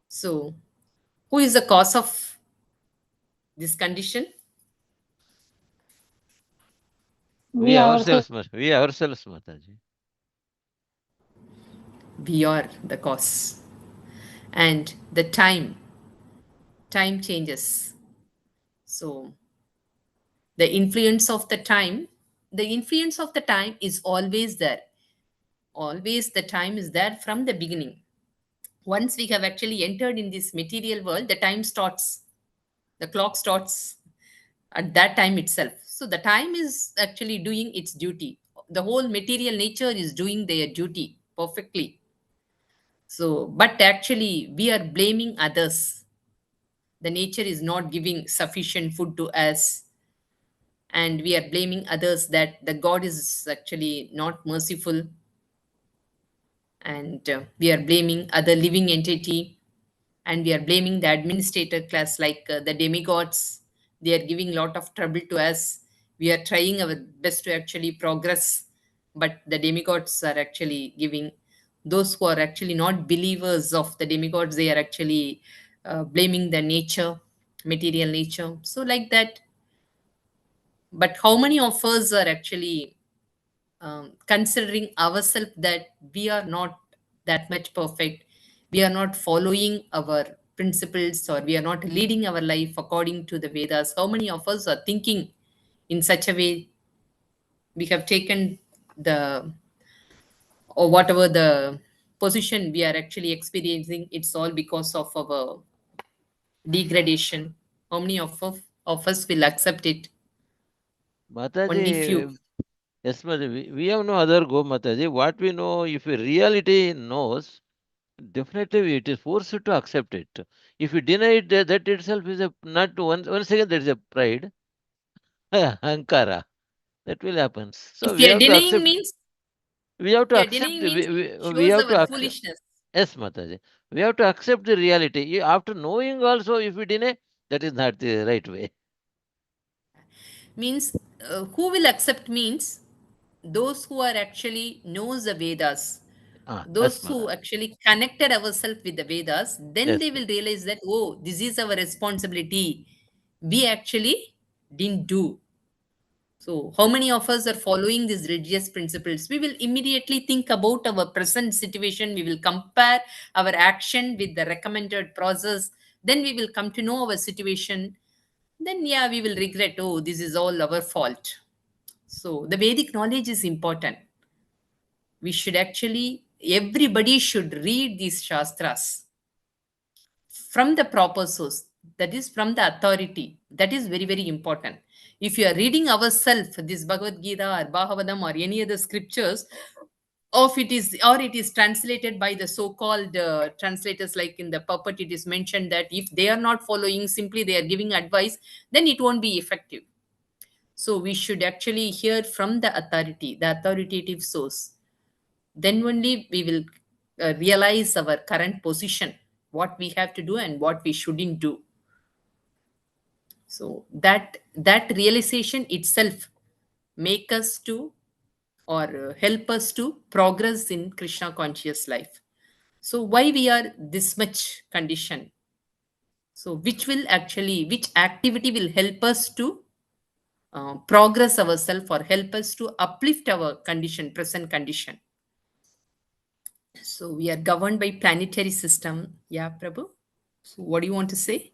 So, who is the cause of this condition? We ourselves. We ourselves, Mataji. We are the cause. And the time changes. So, the influence of the time is always there. Always the time is there from the beginning. Once we have actually entered in this material world, the time starts, the clock starts at that time itself. So the time is actually doing its duty. The whole material nature is doing their duty perfectly. So, but actually, we are blaming others. The nature is not giving sufficient food to us, and we are blaming others that the God is actually not merciful, and we are blaming other living entity, and we are blaming the administrator class like the demigods. They are giving a lot of trouble to us. We are trying our best to actually progress, but the demigods are actually giving. Those who are actually not believers of the demigods, they are actually blaming the nature, material nature, so like that. But how many of us are actually considering ourselves that we are not that much perfect, we are not following our principles, or we are not leading our life according to the Vedas? How many of us are thinking in such a way? We have taken the, or whatever the position we are actually experiencing, it's all because of our degradation. How many of us will accept it? Only few. Mataji, yes, Mataji. We have no other go, Mataji. What we know, if a reality knows, definitely it is forced to accept it. If you deny it, that itself is a not once again that is a pride, ankara. That will happen. So If we we are have to denying accept. means, We have to we are accept. denying means We shows have to our accept. foolishness. Yes, Mataji. We have to accept the reality. After knowing also, if we deny, that is not the right way. Means who will accept means those who are actually knows the Vedas, Yes, those who Mataji. actually connected ourselves with the Vedas, then Yes. they will realize that, oh, this is our responsibility, we actually didn't do. So how many of us are following these religious principles? We will immediately think about our present situation, we will compare our action with the recommended process, then we will come to know our situation, then yeah, we will regret, oh, this is all our fault. So the Vedic knowledge is important. We should actually, everybody should read these Shastras from the proper source, that is from the authority. That is very, very important. If you are reading ourselves, this Bhagavad Gita or Bhagavatam or any other scriptures, of it is, or it is translated by the so-called translators, like in the puppet, it is mentioned that if they are not following, simply they are giving advice, then it won't be effective. So we should actually hear from the authority, the authoritative source. Then only we will realize our current position, what we have to do and what we shouldn't do. So that realization itself make us to, or help us to progress in Krishna conscious life. So why we are this much conditioned? So which activity will help us to progress ourselves or help us to uplift our condition, present condition? So we are governed by planetary system. Yeah, Prabhu. So what do you want to say?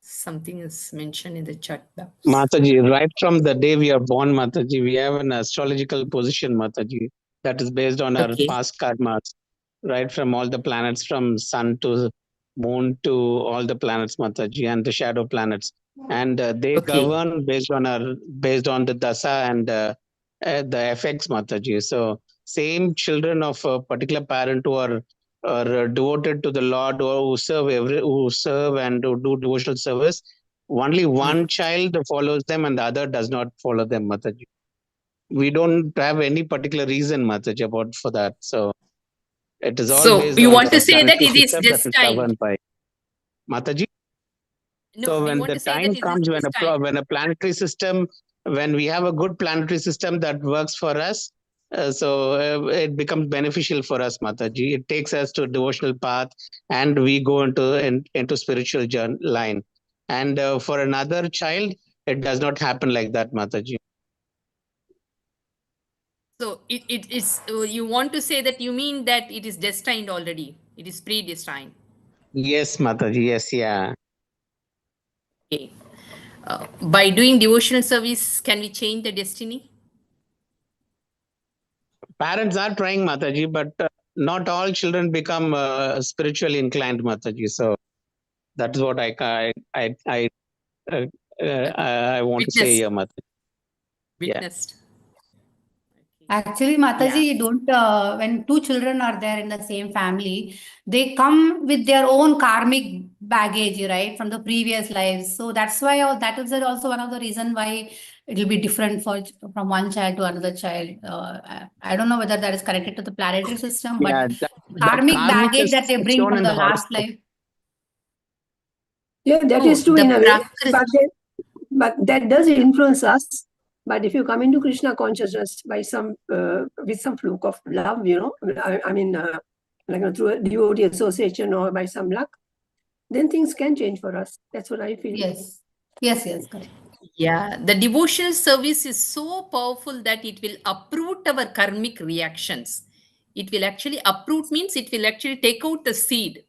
Something is mentioned in the chat box. Mataji, right from the day we are born, Mataji, we have an astrological position, Mataji, that is based on our Okay. past karmas, right from all the planets, from sun to moon to all the planets, Mataji, and the shadow planets. And they Okay. govern based on the dasa and the effects, Mataji. So same children of a particular parent who are devoted to the Lord, or who serve and who do devotional service, only one child follows them and the other does not follow them, Mataji. We don't have any particular reason, Mataji, about for that. So it is all So based you on want the to say that planetary it is system that is destined? governed by Mataji. No, So you when want the to say that time it is comes, destined. when a planetary system, when we have a good planetary system that works for us, it becomes beneficial for us, Mataji. It takes us to a devotional path, and we go into spiritual line. And for another child, it does not happen like that, Mataji. So it is, you want to say that you mean that it is destined already. It is predestined. Yes, Mataji. Yes, yeah. Okay. By doing devotional service, can we change the destiny? Parents are trying, Mataji, but not all children become spiritually inclined, Mataji. So that is what uh, I want to say Witnessed. here, Mataji. Yeah. Witnessed. Actually, Mataji, you don't, when two children are there in the same family, they come with their own karmic baggage, right, from the previous lives. So that's why, that is also one of the reason why it will be different from one child to another child. I don't know whether that is connected to the planetary system, but Yeah, that karmic karmic baggage is that they bring shown from in the the last horoscope. life. Yeah, that is true in a way, but that does influence us. But if you come into Krishna consciousness by with some fluke of love, I mean, through a devotee association or by some luck, then things can change for us. That's what I feel. Yes, correct. Yeah, the devotional service is so powerful that it will uproot our karmic reactions. It will actually uproot, means it will actually take out the seed,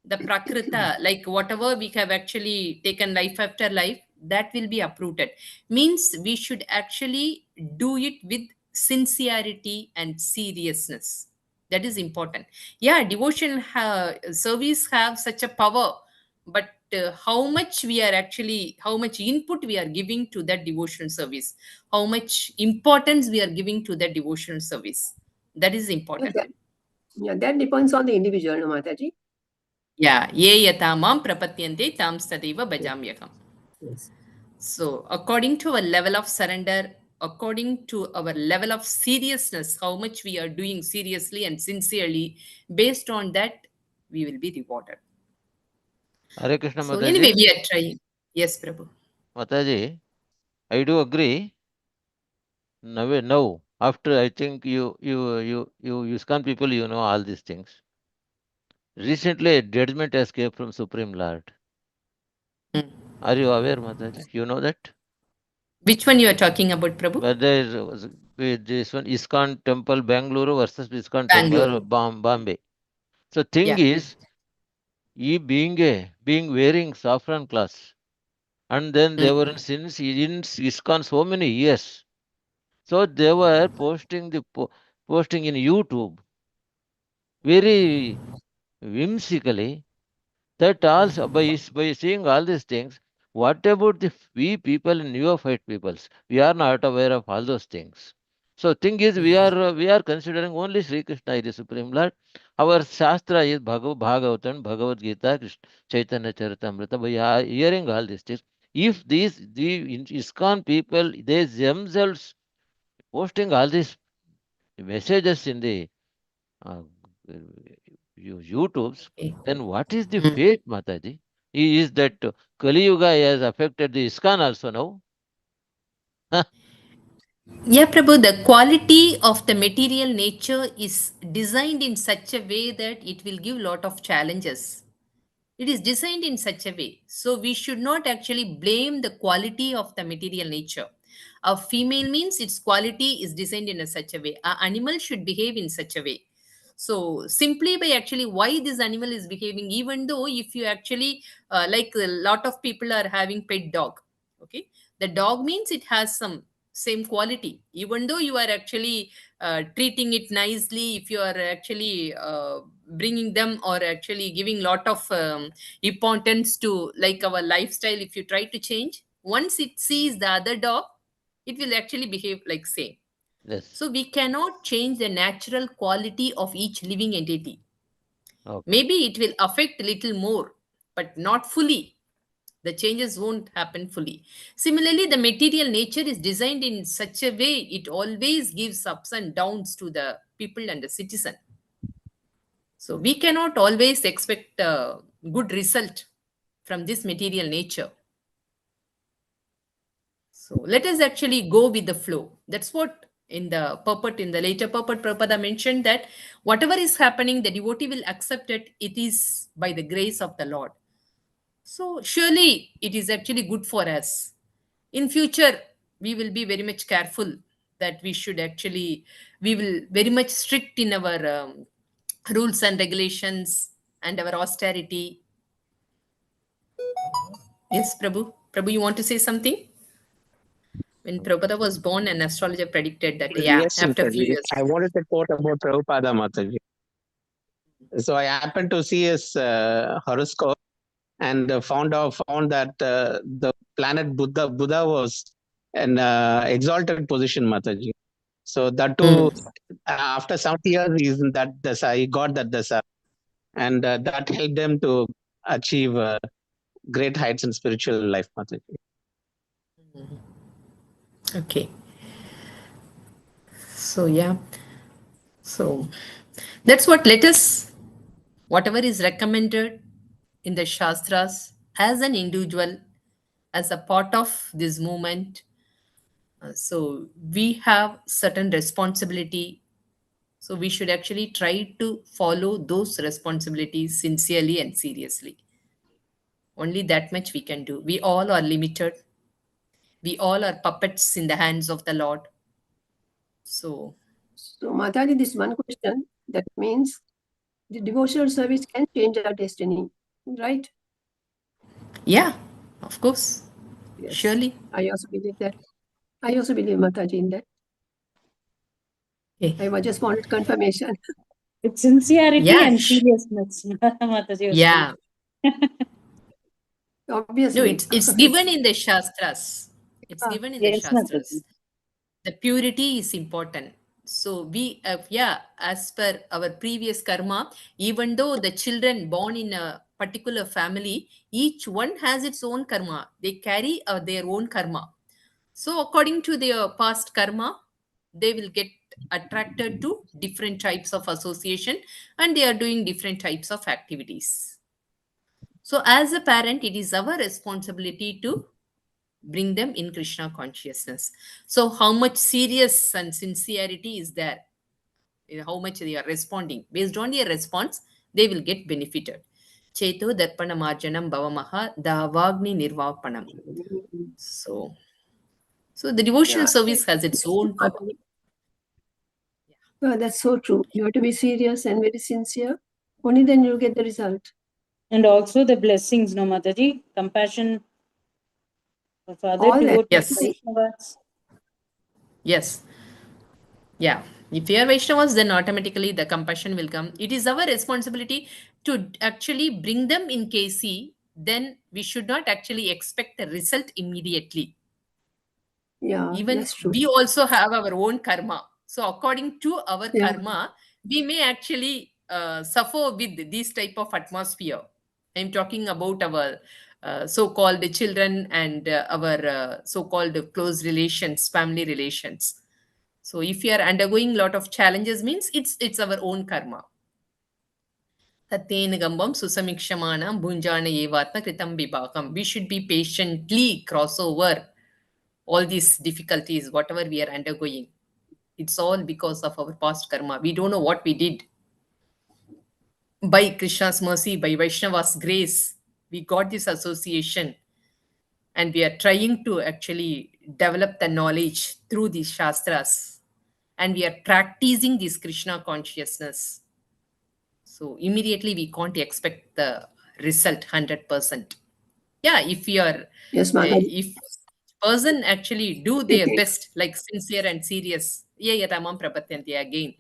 the prakrita, like whatever we have actually taken life after life, that will be uprooted. Means we should actually do it with sincerity and seriousness. That is important. Yeah, devotion service have such a power, but how much input we are giving to that devotional service, how much importance we are giving to that devotional service, that is important. That depends on the individual, no, Mataji. Yeah, ye yata mam prapatyante tam tadeva bhajamyakam. Yes. So according to our level of surrender, according to our level of seriousness, how much we are doing seriously and sincerely, based on that, we will be rewarded. Hare Krishna, So Mataji. anyway, we are trying. Yes, Prabhu. Mataji, I do agree. Now, after I think you ISKCON people, you know all these things. Recently, a judgment has came from Supreme Lord. Are you aware, Mataji? You know that? Which one you are talking about, Prabhu? But there was this one ISKCON temple Bangalore versus ISKCON Bangalore. temple Bombay. So thing is, he being wearing saffron cloths, and then they were in ISKCON so many years. So they were posting in YouTube very whimsically, that also by seeing all these things, what about the we people, neophyte peoples? We are not aware of all those things. So thing is, we are considering only Sri Krishna is the Supreme Lord. Our Shastra is Bhagavatam, Bhagavad Gita, Chaitanya Charitamrita. By hearing all these things, if the ISKCON people, they themselves posting all these messages in the uh, YouTubes, Okay. then what is the fate, Mataji? Is that Kali Yuga has affected the ISKCON also now? Yeah, Prabhu, the quality of the material nature is designed in such a way that it will give lot of challenges. It is designed in such a way. So we should not actually blame the quality of the material nature. A female means its quality is designed in a such a way. An animal should behave in such a way. So simply by actually why this animal is behaving, even though if you actually like a lot of people are having pet dog, okay, the dog means it has some same quality. Even though you are actually treating it nicely, if you are actually bringing them or actually giving lot of importance to like our lifestyle, if you try to change, once it sees the other dog, it will actually behave like same. Yes. So we cannot change the natural quality of each living entity. Okay. Maybe it will affect a little more, but not fully. The changes won't happen fully. Similarly, the material nature is designed in such a way it always gives ups and downs to the people and the citizen. So we cannot always expect a good result from this material nature. So let us actually go with the flow. That's what in the purport, in the later purport, Prabhupada mentioned that whatever is happening, the devotee will accept it. It is by the grace of the Lord. So surely it is actually good for us. In future, we will be very much careful that we should actually, we will very much strict in our rules and regulations and our austerity. Yes, Prabhu. Prabhu, you want to say something? When Prabhupada was born, an astrologer predicted that, yeah, Yes, after a few Mataji. years. I wanted to quote about Prabhupada, Mataji. So I happened to see his horoscope and found that the planet Buddha was an exalted position, Mataji. So that too, after 70 years, he's in that dasa. He got that dasa, and that helped them to achieve great heights in spiritual life, Mataji. Okay. So, yeah. So, that's what let us, whatever is recommended in the Shastras as an individual, as a part of this movement. So, we have certain responsibility. So, we should actually try to follow those responsibilities sincerely and seriously. Only that much we can do. We all are limited. We all are puppets in the hands of the Lord. So, Mataji, this one question, that means the devotional service can change our destiny, right? yeah, of course. Yes. Surely. I also believe that. I also believe, Mataji, in that. Okay. I just wanted confirmation. It's sincerity Yeah. and seriousness, Mataji was Yeah. Obviously. No, it's given in the Shastras. It's given in the yes, Shastras. Mataji. The purity is important. So we, yeah, as per our previous karma, even though the children born in a particular family, each one has its own karma. They carry their own karma. So according to their past karma, they will get attracted to different types of association and they are doing different types of activities. So as a parent, it is our responsibility to bring them in Krishna consciousness. So how much serious and sincerity is there? How much they are responding? Based on their response, they will get benefited. Cheto darpana marjanam bhavamaha davagni nirvapanam. So the devotional service has its own power. That's so true. You have to be serious and very sincere. Only then you'll get the result. And also the blessings, no, Mataji, compassion of other All that. Yes. Vaishnavas. Yes. Yeah. If we are Vaishnavas, then automatically the compassion will come. It is our responsibility. to actually bring them in KC, then we should not actually expect the result immediately. Yeah, Even that's true. we also have our own karma. So according to our karma, we may actually suffer with this type of atmosphere. I'm talking about our so-called children and our so-called close relations, family relations. So if you are undergoing a lot of challenges, means it's our own karma. Tattena gambam susamikshamana bhunjana evatma kritam vibhagam. We should be patiently cross over all these difficulties, whatever we are undergoing. It's all because of our past karma. We don't know what we did. By Krishna's mercy, by Vaishnava's grace, we got this association, and we are trying to actually develop the knowledge through these shastras, and we are practicing this Krishna consciousness. So immediately we can't expect the result 100%. Yeah, if you are, Yes, Mataji. if person actually do their best, like sincere and serious, yeah, Ramam Prapatyanti again,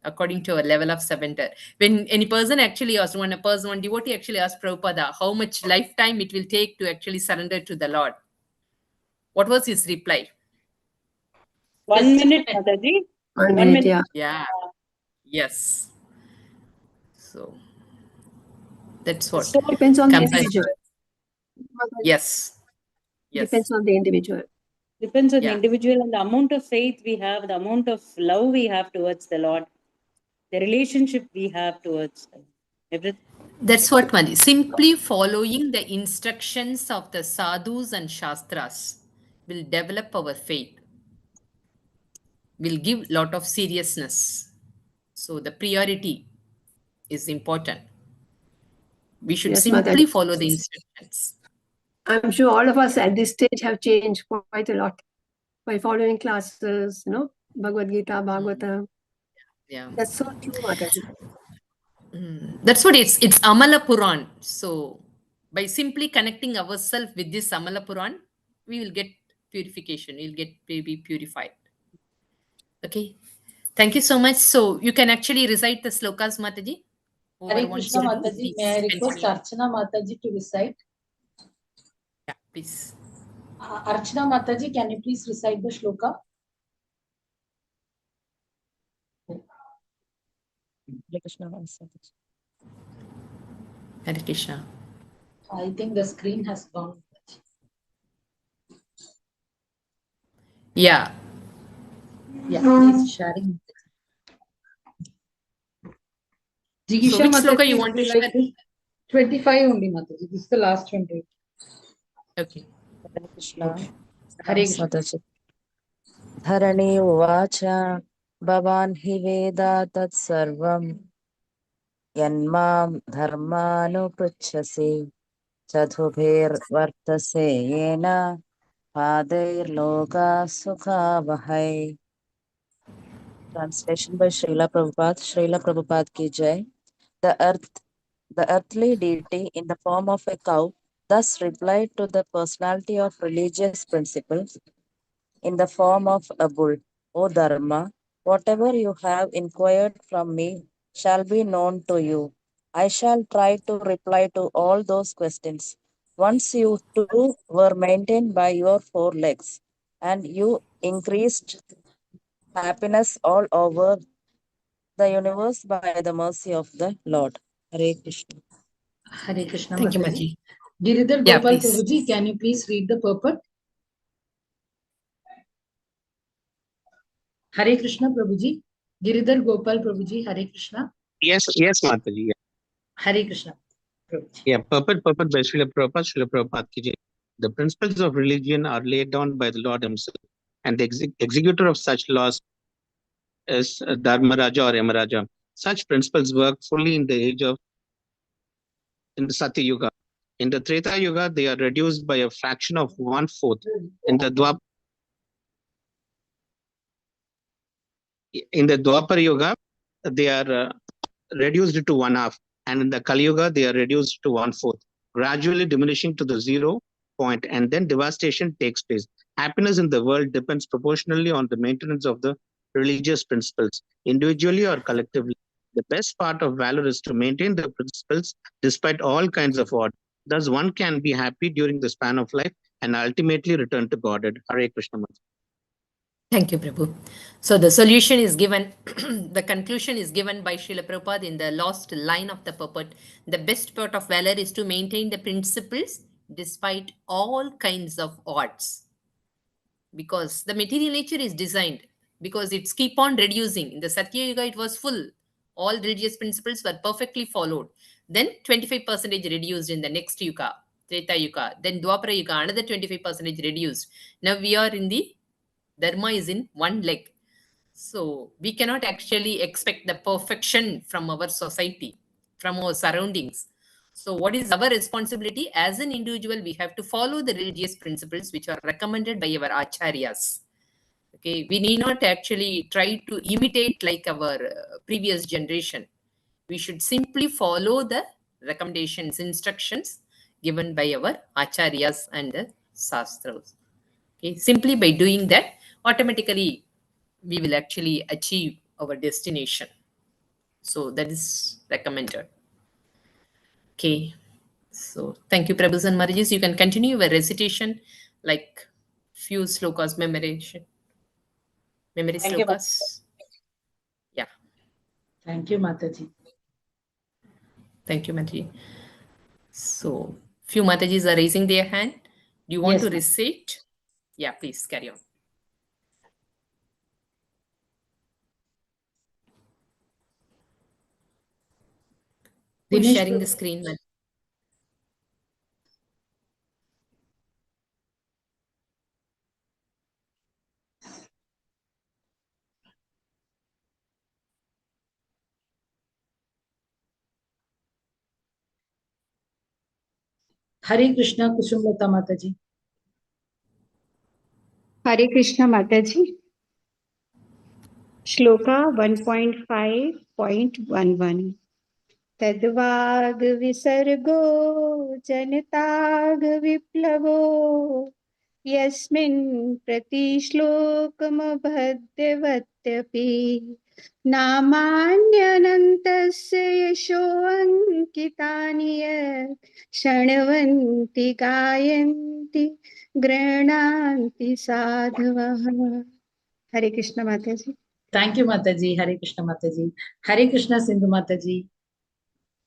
according to a level of surrender. When any person actually asked, when a person, one devotee actually asked Prabhupada, how much lifetime it will take to actually surrender to the Lord? What was his reply? 1 minute, Mataji. 1 minute, yeah. Yeah. Yes. So that's what. So depends on the Compare- individual. Yes. Yes. Depends on the individual. Depends on the Yeah. individual and the amount of faith we have, the amount of love we have towards the Lord, the relationship we have towards everything. That's what, Mali. Simply following the instructions of the sadhus and shastras will develop our faith, will give lot of seriousness. So the priority is important. We should Yes, simply Mataji. follow the instructions. I'm sure all of us at this stage have changed quite a lot by following classes, Bhagavad Gita, Bhagavatam. Yeah. That's so true, Mataji. That's what it's Amala Puran. So by simply connecting ourselves with this Amala Puran, we will get purification. We'll get be purified. Okay. Thank you so much. So you can actually recite the slokas, Mataji. Hare Krishna Mataji, may I request Archana Mataji to recite? Yeah, please. Archana Mataji, can you please recite the shloka? Hare Krishna. I think the screen has gone. Yeah. Yeah, please sharing. Jigisha So which Mataji, sloka you want to share? 25 only, Mataji. This is the last 20. Okay. Hare Krishna. Hare Krishna. Mataji. Dharani uvacha bhavan hi veda tat sarvam yanmam dharmanu pruchhasi chadhubhir vartase yena padir loka sukha vahai. Translation by Srila Prabhupada. Srila Prabhupada ki jai. The earthly deity in the form of a cow thus replied to the personality of religious principles in the form of a bull. O Dharma, whatever you have inquired from me shall be known to you. I shall try to reply to all those questions. Once you two were maintained by your 4 legs, and you increased happiness all over the universe by the mercy of the Lord. Hare Krishna. Hare Krishna Thank you, Mataji. Mataji. Giridhar Yeah, Gopal please. Prabhuji, can you please read the purport? Hare Krishna Prabhuji. Giridhar Gopal Prabhuji, Hare Krishna. Yes, Mataji. Yeah. Hare Krishna Prabhuji. Yeah, purport by Srila Prabhupada ki jai. The principles of religion are laid down by the Lord himself, and the executor of such laws is Dharmaraja or Yamaraja. Such principles work fully in the Satya Yuga. In the Treta Yuga, they are reduced by a fraction of 1/4. In the Dwapar Yuga, they are reduced to 1/2, and in the Kali Yuga, they are reduced to 1/4, gradually diminishing to the 0 point, and then devastation takes place. Happiness in the world depends proportionally on the maintenance of the religious principles, individually or collectively. The best part of valor is to maintain the principles despite all kinds of odds. Thus, one can be happy during the span of life and ultimately return to Godhead. Hare Krishna. Thank you, Prabhu. So the solution is given, the conclusion is given by Srila Prabhupada in the last line of the purport. The best part of valor is to maintain the principles despite all kinds of odds. Because the material nature is designed, because it's keep on reducing. In the Satya Yuga, it was full. All religious principles were perfectly followed. Then 25% reduced in the next Yuga, Treta Yuga. Then Dwapara Yuga, another 25% reduced. Now we are in the Dharma is in one leg. So we cannot actually expect the perfection from our society, from our surroundings. So what is our responsibility as an individual? We have to follow the religious principles which are recommended by our acharyas. Okay, we need not actually try to imitate like our previous generation. We should simply follow the recommendations, instructions given by our acharyas and the sastras. Okay, simply by doing that, automatically we will actually achieve our destination. So that is recommended. Okay. So thank you, Prabhus and Marajis. You can continue your recitation, like few slokas, memorization. Memory Thank you, slokas. Yeah. Thank you, Mataji. Thank you, Mataji. So few Matajis are raising their hand. Do you want Yes, to ma'am. recite? Yeah, please carry on. Who is Dinesh sharing the Prabhu. screen? Hare Krishna, Kusumlata Mataji. Hare Krishna Mataji. Shloka 1.5.11. Tadvag visargo janatag viplavo yasmin pratishlokam नामान्यनन्तस्य यशोऽङ्कितानि यत् शृण्वन्ति गायन्ति गृह्णान्ति साधवः. हरे कृष्ण माताजी. Thank you, Mataji. Hare Krishna, Mataji. Hare Krishna, Sindhu Mataji.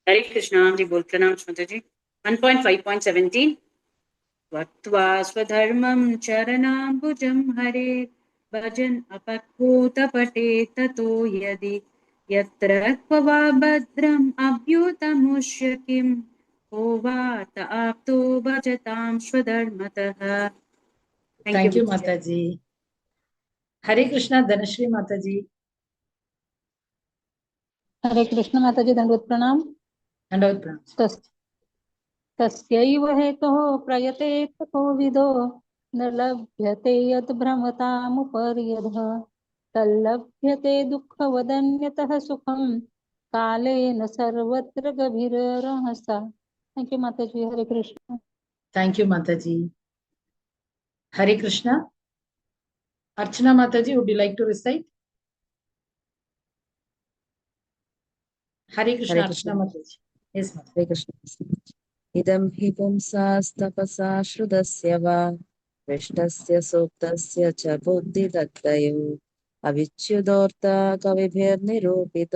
Hare Krishna, ji bol pranam Mataji. 1.5.17. Vattva swadharmam charanambujam hare bhajan apakutapate tato yadi yatra kvava badram abhyutamushya kim ovata apto bhajatam swadharmatah. Thank you, Mataji. Hare Krishna, Dhanashri Mataji. हरे कृष्ण माताजी, दंडवत प्रणाम. Dandavat pranam. तस्यैव हेतोः प्रयते कोविदो न लभ्यते यत् भ्रमतामुपर्यधः तल्लभ्यते दुःखवदन्यतः सुखं कालेन सर्वत्र गभीररहसा. थैंक यू माताजी. हरे Krishna. Thank you, Mataji. Hare Krishna. Archana Mataji, would you like to recite? Hare Krishna, Hare Krishna. Archana Mataji. Yes, Mataji. Hare Krishna. Idam hi pumsastapasa shrudasya va vrishtasya suktasya cha buddhi dattayo aviচ্যুদর্তা কবিভের নিরূপিত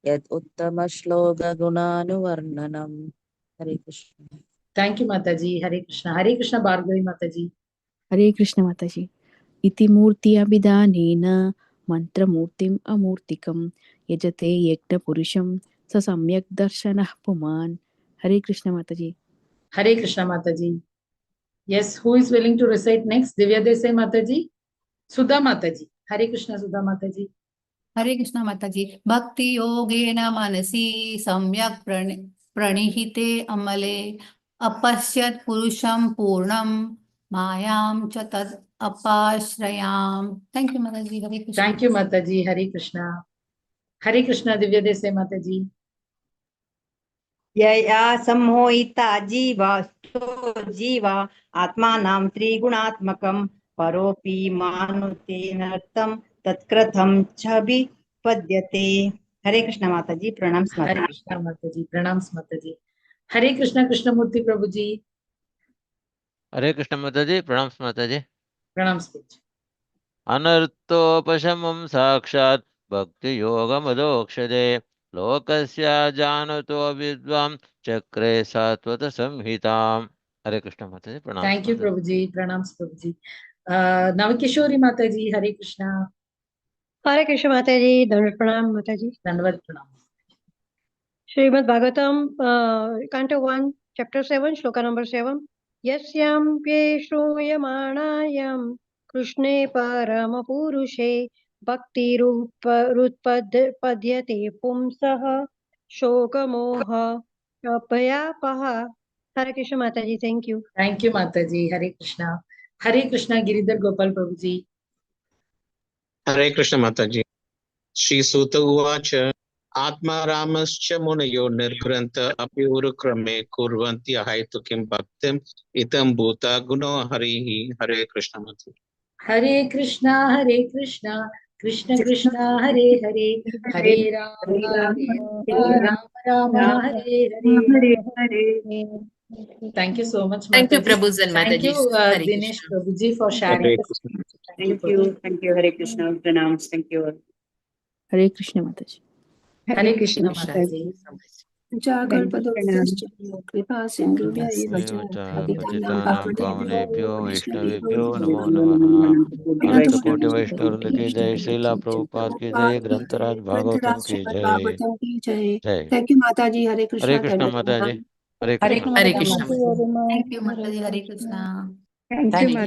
yad uttama shloka gunanuvarnanam. Hare Krishna. Thank you, Mataji. Hare Krishna. Hare Krishna, Bhargavi Mataji. Hare Krishna Mataji. Iti murti abhidanena mantramurtim amurtikam yajate yekta purusham sa samyak darshanah puman. Hare Krishna Mataji. Hare Krishna, Mataji. Yes, who is willing to recite next? Divya Desai Mataji. Sudha Mataji. Hare Krishna, Sudha Mataji. हरे कृष्ण माताजी. भक्ति योगेन मनसि सम्यक् प्रणिहिते अमले अपश्यत् पुरुषं पूर्णं मायां च तद् अपाश्रयाम्. थैंक यू माताजी. हरे Krishna. Thank you, Mataji. Hare Krishna. Hare Krishna, Divya Desai Mataji. यया सम्मोहिता जीवास्तो जीवा आत्मानं त्रिगुणात्मकं परोऽपि मानुतेनर्थं तत्कृतं च विपद्यते. हरे कृष्णा माता जी, प्रणाम हरे माता जी। कृष्णा माता जी, प्रणाम माता जी। हरे कृष्णा कृष्णमूर्ति प्रभु जी। हरे कृष्ण माता जी, प्रणाम माता जी। प्रणाम जी। अनर्थोपशमं साक्षात् भक्ति योगमदोक्षदे लोकस्य जानतो विद्वां चक्रे सात्वत संहिताम्। हरे कृष्ण माता जी, प्रणाम थैंक यू माता जी। प्रभु जी, प्रणाम प्रभु जी। नवकिशोरी माता जी, हरे कृष्णा। हरे कृष्ण माता जी, दंडवत प्रणाम माता जी। दंडवत प्रणाम। Shrimad Bhagavatam canto 1 chapter 7 shloka number 7 यस्यां प्ये श्रूयमाणायां कृष्णे परमपुरुषे भक्तिरुत्पद्यते पुंसः शोकमोह भयापः। हरे कृष्ण माता जी, थैंक यू। थैंक यू माता जी, हरे कृष्णा। हरे कृष्णा गिरिधर गोपाल प्रभु जी। हरे कृष्ण माता जी। श्री सूत उवाच आत्मा रामश्च मुनयो निर्घ्रन्त अपि उरुक्रमे कुर्वन्ति अहैतुकीं भक्तिम् इतं भूता गुणो हरिः। हरे कृष्ण माता जी। हरे कृष्णा कृष्ण कृष्णा हरे हरे, हरे Ram Ram Hare Hare. Thank you so much, Thank you, Mataji. Prabhus and Thank you, Matajis. Hare Dinesh Krishna. Prabhuji, for sharing Hare this. Krishna. Thank you, Hare Krishna, pranams, thank you all. Hare Krishna Mataji. Hare Krishna, Krishna. Mataji. जागर्पदोषश्च कृपा सिन्धुभ्य एव च एव च पतितानां पतितानां पावनेभ्यो वैष्णवेभ्यो वैष्णवेभ्यो नमो नमः। अनंत कोटि वैष्णववृंद की जय, श्रीला प्रभुपाद की जय, ग्रंथराज भागवतम की जय। भागवतम की जय। जय। थैंक यू माता जी। हरे हरे कृष्णा, कृष्ण दंडवत माता जी, प्रणाम। हरे हरे कृष्ण। Hare Krishna Krishna. माता जी। Thank you, Mataji. Hare Krishna. Thank you Hare माता